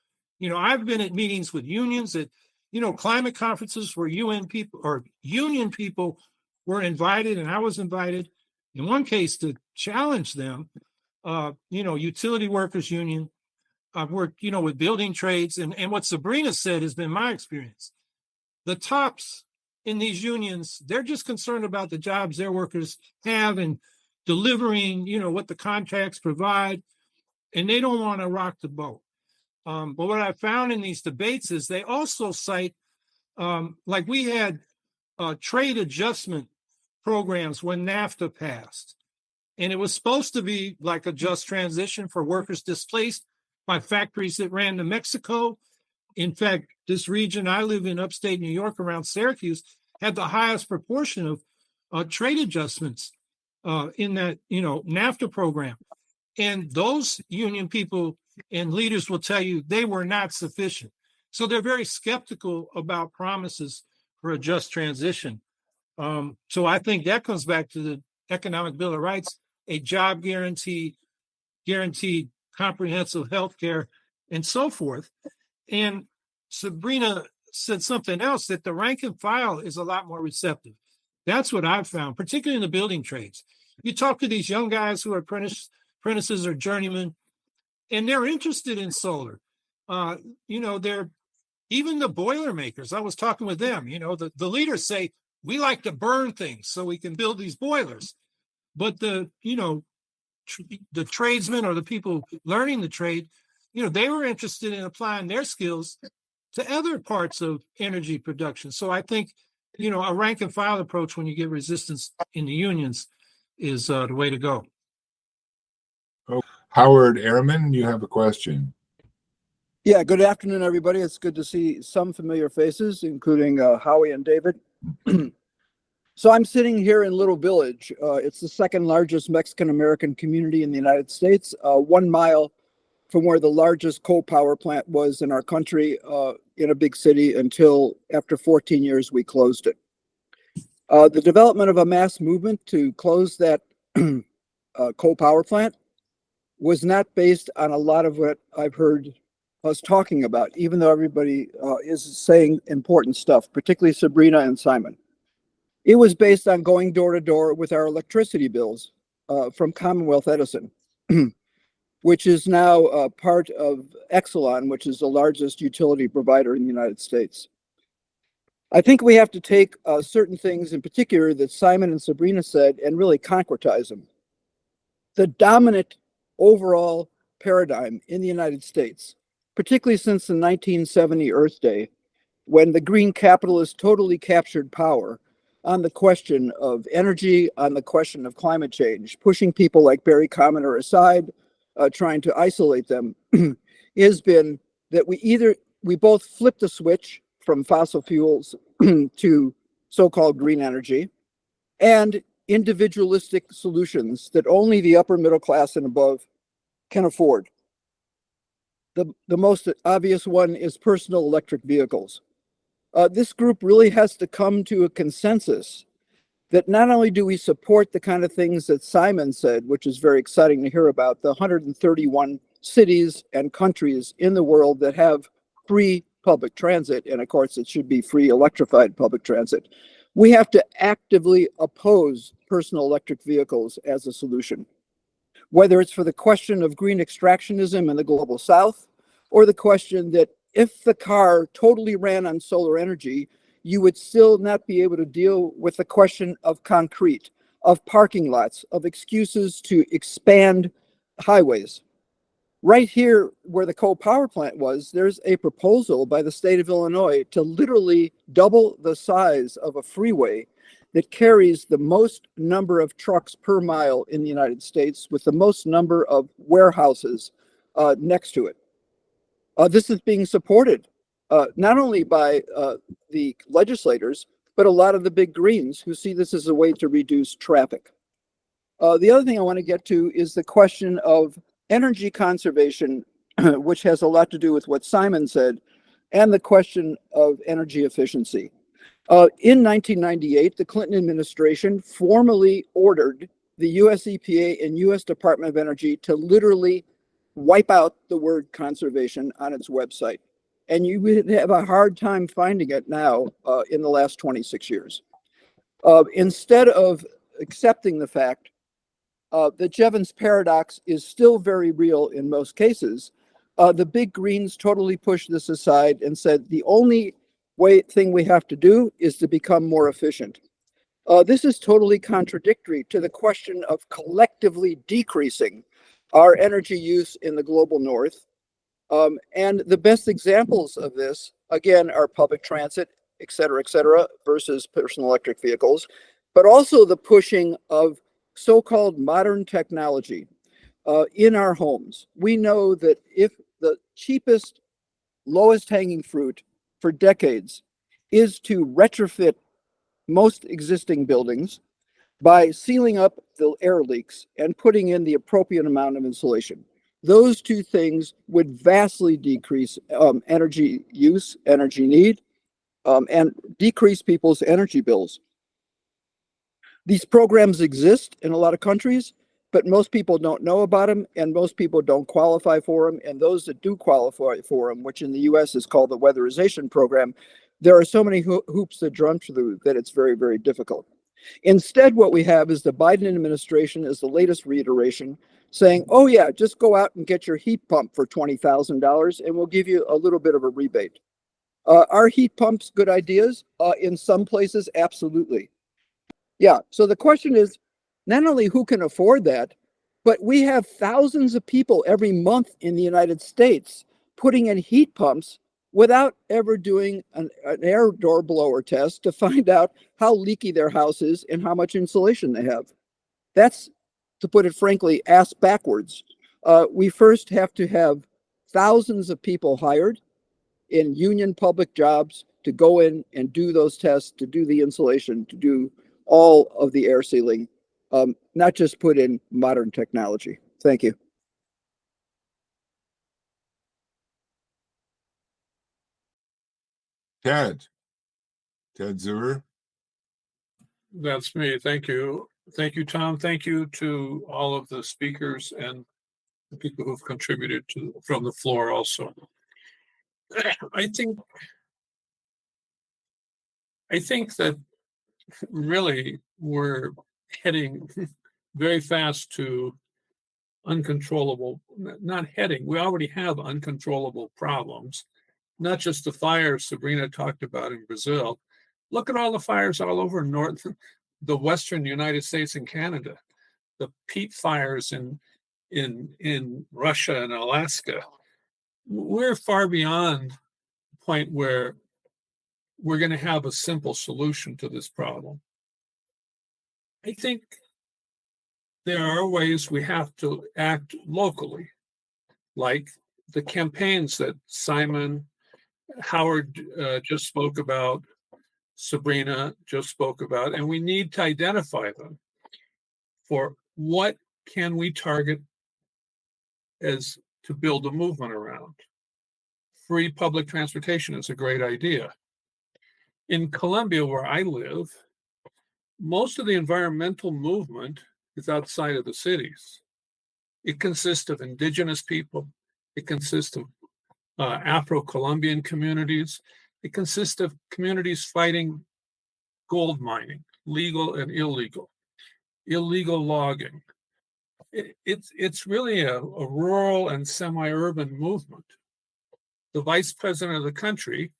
I've been at meetings with unions at, climate conferences where UN people or union people were invited, and I was invited in one case to challenge them. Utility workers union. I've worked, with building trades, and what Sabrina said has been my experience. The tops in these unions, they're just concerned about the jobs their workers have and delivering, what the contracts provide, and they don't want to rock the boat. But what I found in these debates is they also cite, like we had trade adjustment programs when NAFTA passed. And it was supposed to be like a just transition for workers displaced by factories that ran to Mexico. In fact, this region I live in, upstate New York, around Syracuse, had the highest proportion of trade adjustments in that, NAFTA program. And those union people and leaders will tell you they were not sufficient. So they're very skeptical about promises for a just transition. So I think that comes back to the Economic Bill of Rights, a job guarantee, guaranteed comprehensive health care, and so forth. And Sabrina said something else, that the rank and file is a lot more receptive. That's what I've found, particularly in the building trades. You talk to these young guys who are apprentices or journeymen, and they're interested in solar. they're even the Boilermakers. I was talking with them, the leaders say, we like to burn things so we can build these boilers. But the tradesmen or the people learning the trade, they were interested in applying their skills to other parts of energy production. So I think, a rank and file approach when you get resistance in the unions is the way to go. Howard Ehrman, you have a question. Yeah, good afternoon, everybody. It's good to see some familiar faces, including Howie and David. So I'm sitting here in Little Village. It's the second largest Mexican-American community in the United States, 1 mile from where the largest coal power plant was in our country in a big city until after 14 years, we closed it. The development of a mass movement to close that coal power plant was not based on a lot of what I've heard us talking about, even though everybody is saying important stuff, particularly Sabrina and Simon. It was based on going door to door with our electricity bills from Commonwealth Edison, which is now part of Exelon, which is the largest utility provider in the United States. I think we have to take certain things in particular that Simon and Sabrina said and really concretize them. The dominant overall paradigm in the United States, particularly since the 1970 Earth Day, when the green capitalists totally captured power on the question of energy, on the question of climate change, pushing people like Barry Commoner aside, trying to isolate them, has been that we both flipped the switch from fossil fuels to so-called green energy and individualistic solutions that only the upper middle class and above can afford. The most obvious one is personal electric vehicles. This group really has to come to a consensus that not only do we support the kind of things that Simon said, which is very exciting to hear about, the 131 cities and countries in the world that have free public transit, and of course it should be free electrified public transit. We have to actively oppose personal electric vehicles as a solution, whether it's for the question of green extractionism in the global south, or the question that if the car totally ran on solar energy, you would still not be able to deal with the question of concrete, of parking lots, of excuses to expand highways. Right here where the coal power plant was, there's a proposal by the state of Illinois to literally double the size of a freeway that carries the most number of trucks per mile in the United States with the most number of warehouses next to it. This is being supported not only by the legislators, but a lot of the big greens who see this as a way to reduce traffic. The other thing I want to get to is the question of energy conservation, which has a lot to do with what Simon said, and the question of energy efficiency. In 1998, the Clinton administration formally ordered the US EPA and US Department of Energy to literally wipe out the word conservation on its website. And you would have a hard time finding it now in the last 26 years. Instead of accepting the fact that Jevons paradox is still very real in most cases, the big greens totally pushed this aside and said the only thing we have to do is to become more efficient. This is totally contradictory to the question of collectively decreasing our energy use in the global north. And the best examples of this, again, are public transit, et cetera, versus personal electric vehicles, but also the pushing of so-called modern technology in our homes. We know that if the cheapest, lowest hanging fruit for decades is to retrofit most existing buildings by sealing up the air leaks and putting in the appropriate amount of insulation. Those two things would vastly decrease energy use, energy need, and decrease people's energy bills. These programs exist in a lot of countries, but most people don't know about them, and most people don't qualify for them. And those that do qualify for them, which in the US is called the weatherization program, there are so many hoops to jump through that it's very, very difficult. Instead, what we have is the Biden administration, as the latest reiteration, saying, oh yeah, just go out and get your heat pump for $20,000 and we'll give you a little bit of a rebate. Are heat pumps good ideas? In some places, absolutely. Yeah, so the question is not only who can afford that, but we have thousands of people every month in the United States putting in heat pumps without ever doing an air door blower test to find out how leaky their house is and how much insulation they have. That's, to put it frankly, ass backwards. We first have to have thousands of people hired in union public jobs to go in and do those tests, to do the insulation, to do all of the air sealing, not just put in modern technology. Thank you. Ted Zuur. That's me. Thank you. Thank you, Tom. Thank you to all of the speakers and the people who've contributed to from the floor also. I think that really we're heading very fast to uncontrollable, not heading, we already have uncontrollable problems, not just the fires Sabrina talked about in Brazil. Look at all the fires all over the Western United States and Canada, the peat fires in Russia and Alaska. We're far beyond the point where we're going to have a simple solution to this problem. I think there are ways we have to act locally, like the campaigns that Simon, Howard just spoke about, Sabrina just spoke about, and we need to identify them for what can we target as to build a movement around. Free public transportation is a great idea. In Colombia, where I live, most of the environmental movement is outside of the cities. It consists of indigenous people. It consists of Afro-Colombian communities. It consists of communities fighting gold mining, legal and illegal logging. It's really a rural and semi-urban movement. The vice president of the country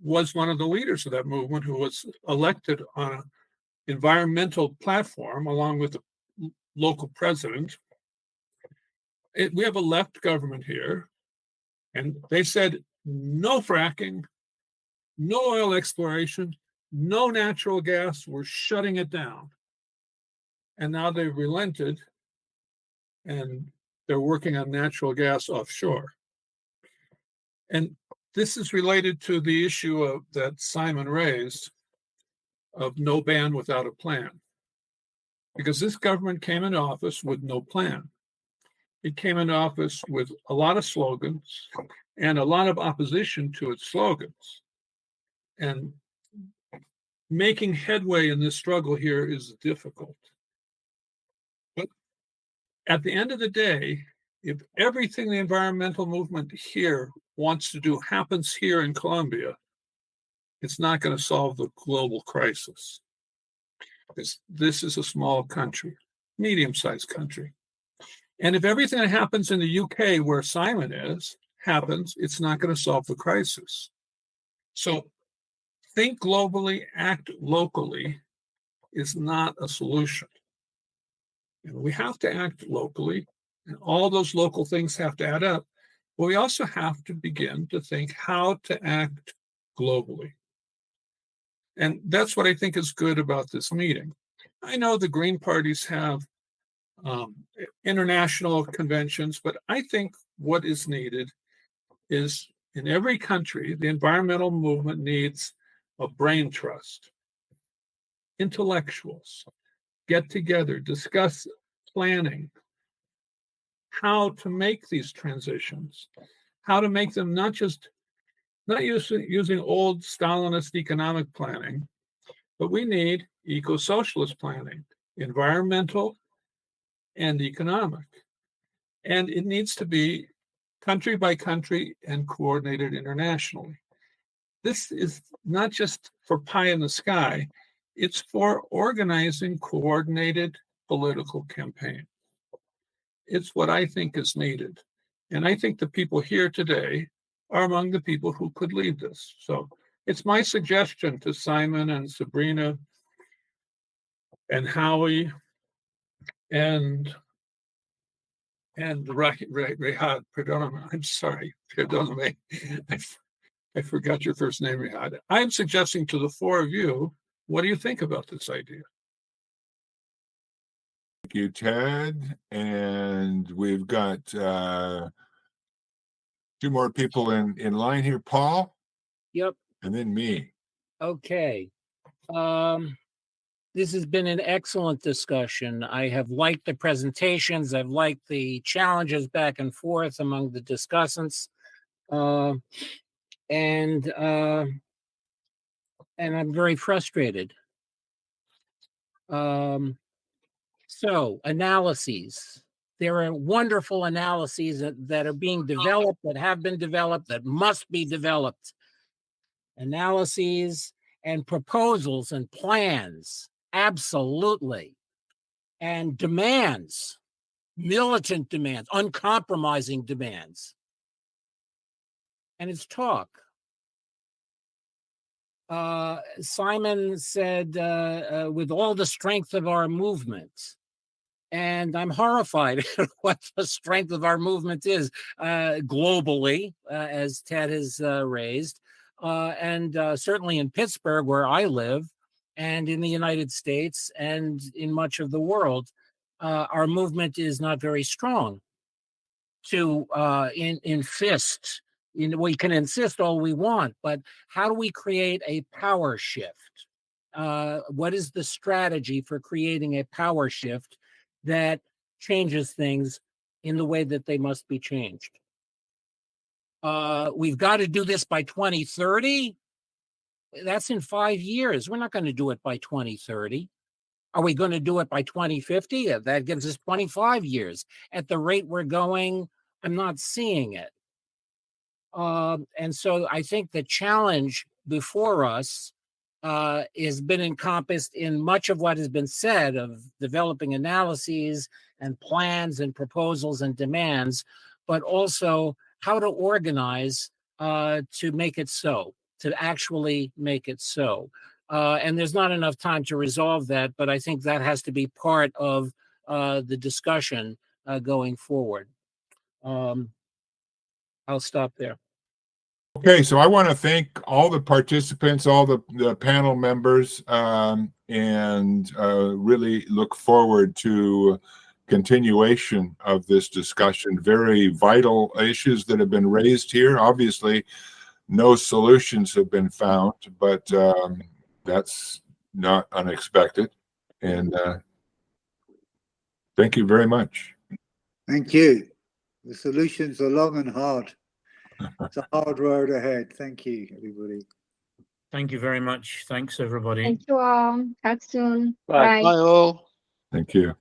was one of the leaders of that movement, who was elected on an environmental platform along with the local president. We have a left government here, and they said no fracking, no oil exploration, no natural gas. We're shutting it down. And now they've relented, and they're working on natural gas offshore. And this is related to the issue that Simon raised of no ban without a plan. Because this government came into office with no plan. It came into office with a lot of slogans and a lot of opposition to its slogans. And making headway in this struggle here is difficult. But at the end of the day, if everything the environmental movement here wants to do happens here in Colombia, it's not going to solve the global crisis. This is a small country, medium-sized country. And if everything that happens in the UK, where Simon is, happens, it's not going to solve the crisis. So think globally, act locally is not a solution. And we have to act locally, and all those local things have to add up. But we also have to begin to think how to act globally. And that's what I think is good about this meeting. I know the Green parties have international conventions, but I think what is needed is, in every country, the environmental movement needs a brain trust. Intellectuals get together, discuss planning, how to make these transitions, how to make them not using old Stalinist economic planning, but we need eco-socialist planning, environmental and economic. And it needs to be country by country and coordinated internationally. This is not just for pie in the sky, it's for organizing coordinated political campaign. it's what I think is needed. And I think the people here today are among the people who could lead this. So it's my suggestion to Simon and Sabrina and Howie and Rehad, I'm sorry, perdoname. I forgot your first name, Rehad. I'm suggesting to the four of you, what do you think about this idea? Thank you, Ted. And we've got 2 more people in line here, Paul, Yep. and then me. Okay. This has been an excellent discussion. I have liked the presentations. I've liked the challenges back and forth among the discussants. And I'm very frustrated. So analyses. There are wonderful analyses that are being developed, that have been developed, that must be developed. Analyses and proposals and plans, absolutely. And demands, militant demands, uncompromising demands. And it's talk. Simon said, with all the strength of our movement. And I'm horrified at what the strength of our movement is globally, as Ted has raised, and certainly in Pittsburgh, where I live, and in the United States, and in much of the world, our movement is not very strong. To insist, we can insist all we want, but how do we create a power shift? What is the strategy for creating a power shift that changes things in the way that they must be changed? We've got to do this by 2030. That's in 5 years. We're not going to do it by 2030. Are we going to do it by 2050? That gives us 25 years. At the rate we're going, I'm not seeing it. And so I think the challenge before us has been encompassed in much of what has been said of developing analyses and plans and proposals and demands, but also how to organize to make it so, to actually make it so. And there's not enough time to resolve that, but I think that has to be part of the discussion going forward. I'll stop there. Okay, so I want to thank all the participants, all the panel members, and really look forward to continuation of this discussion. Very vital issues that have been raised here. Obviously, no solutions have been found, but that's not unexpected. And thank you very much. Thank you. The solutions are long and hard. It's a hard road ahead. Thank you, everybody. Thank you very much. Thanks, everybody. Thank you all. Talk soon. Bye all. Thank you.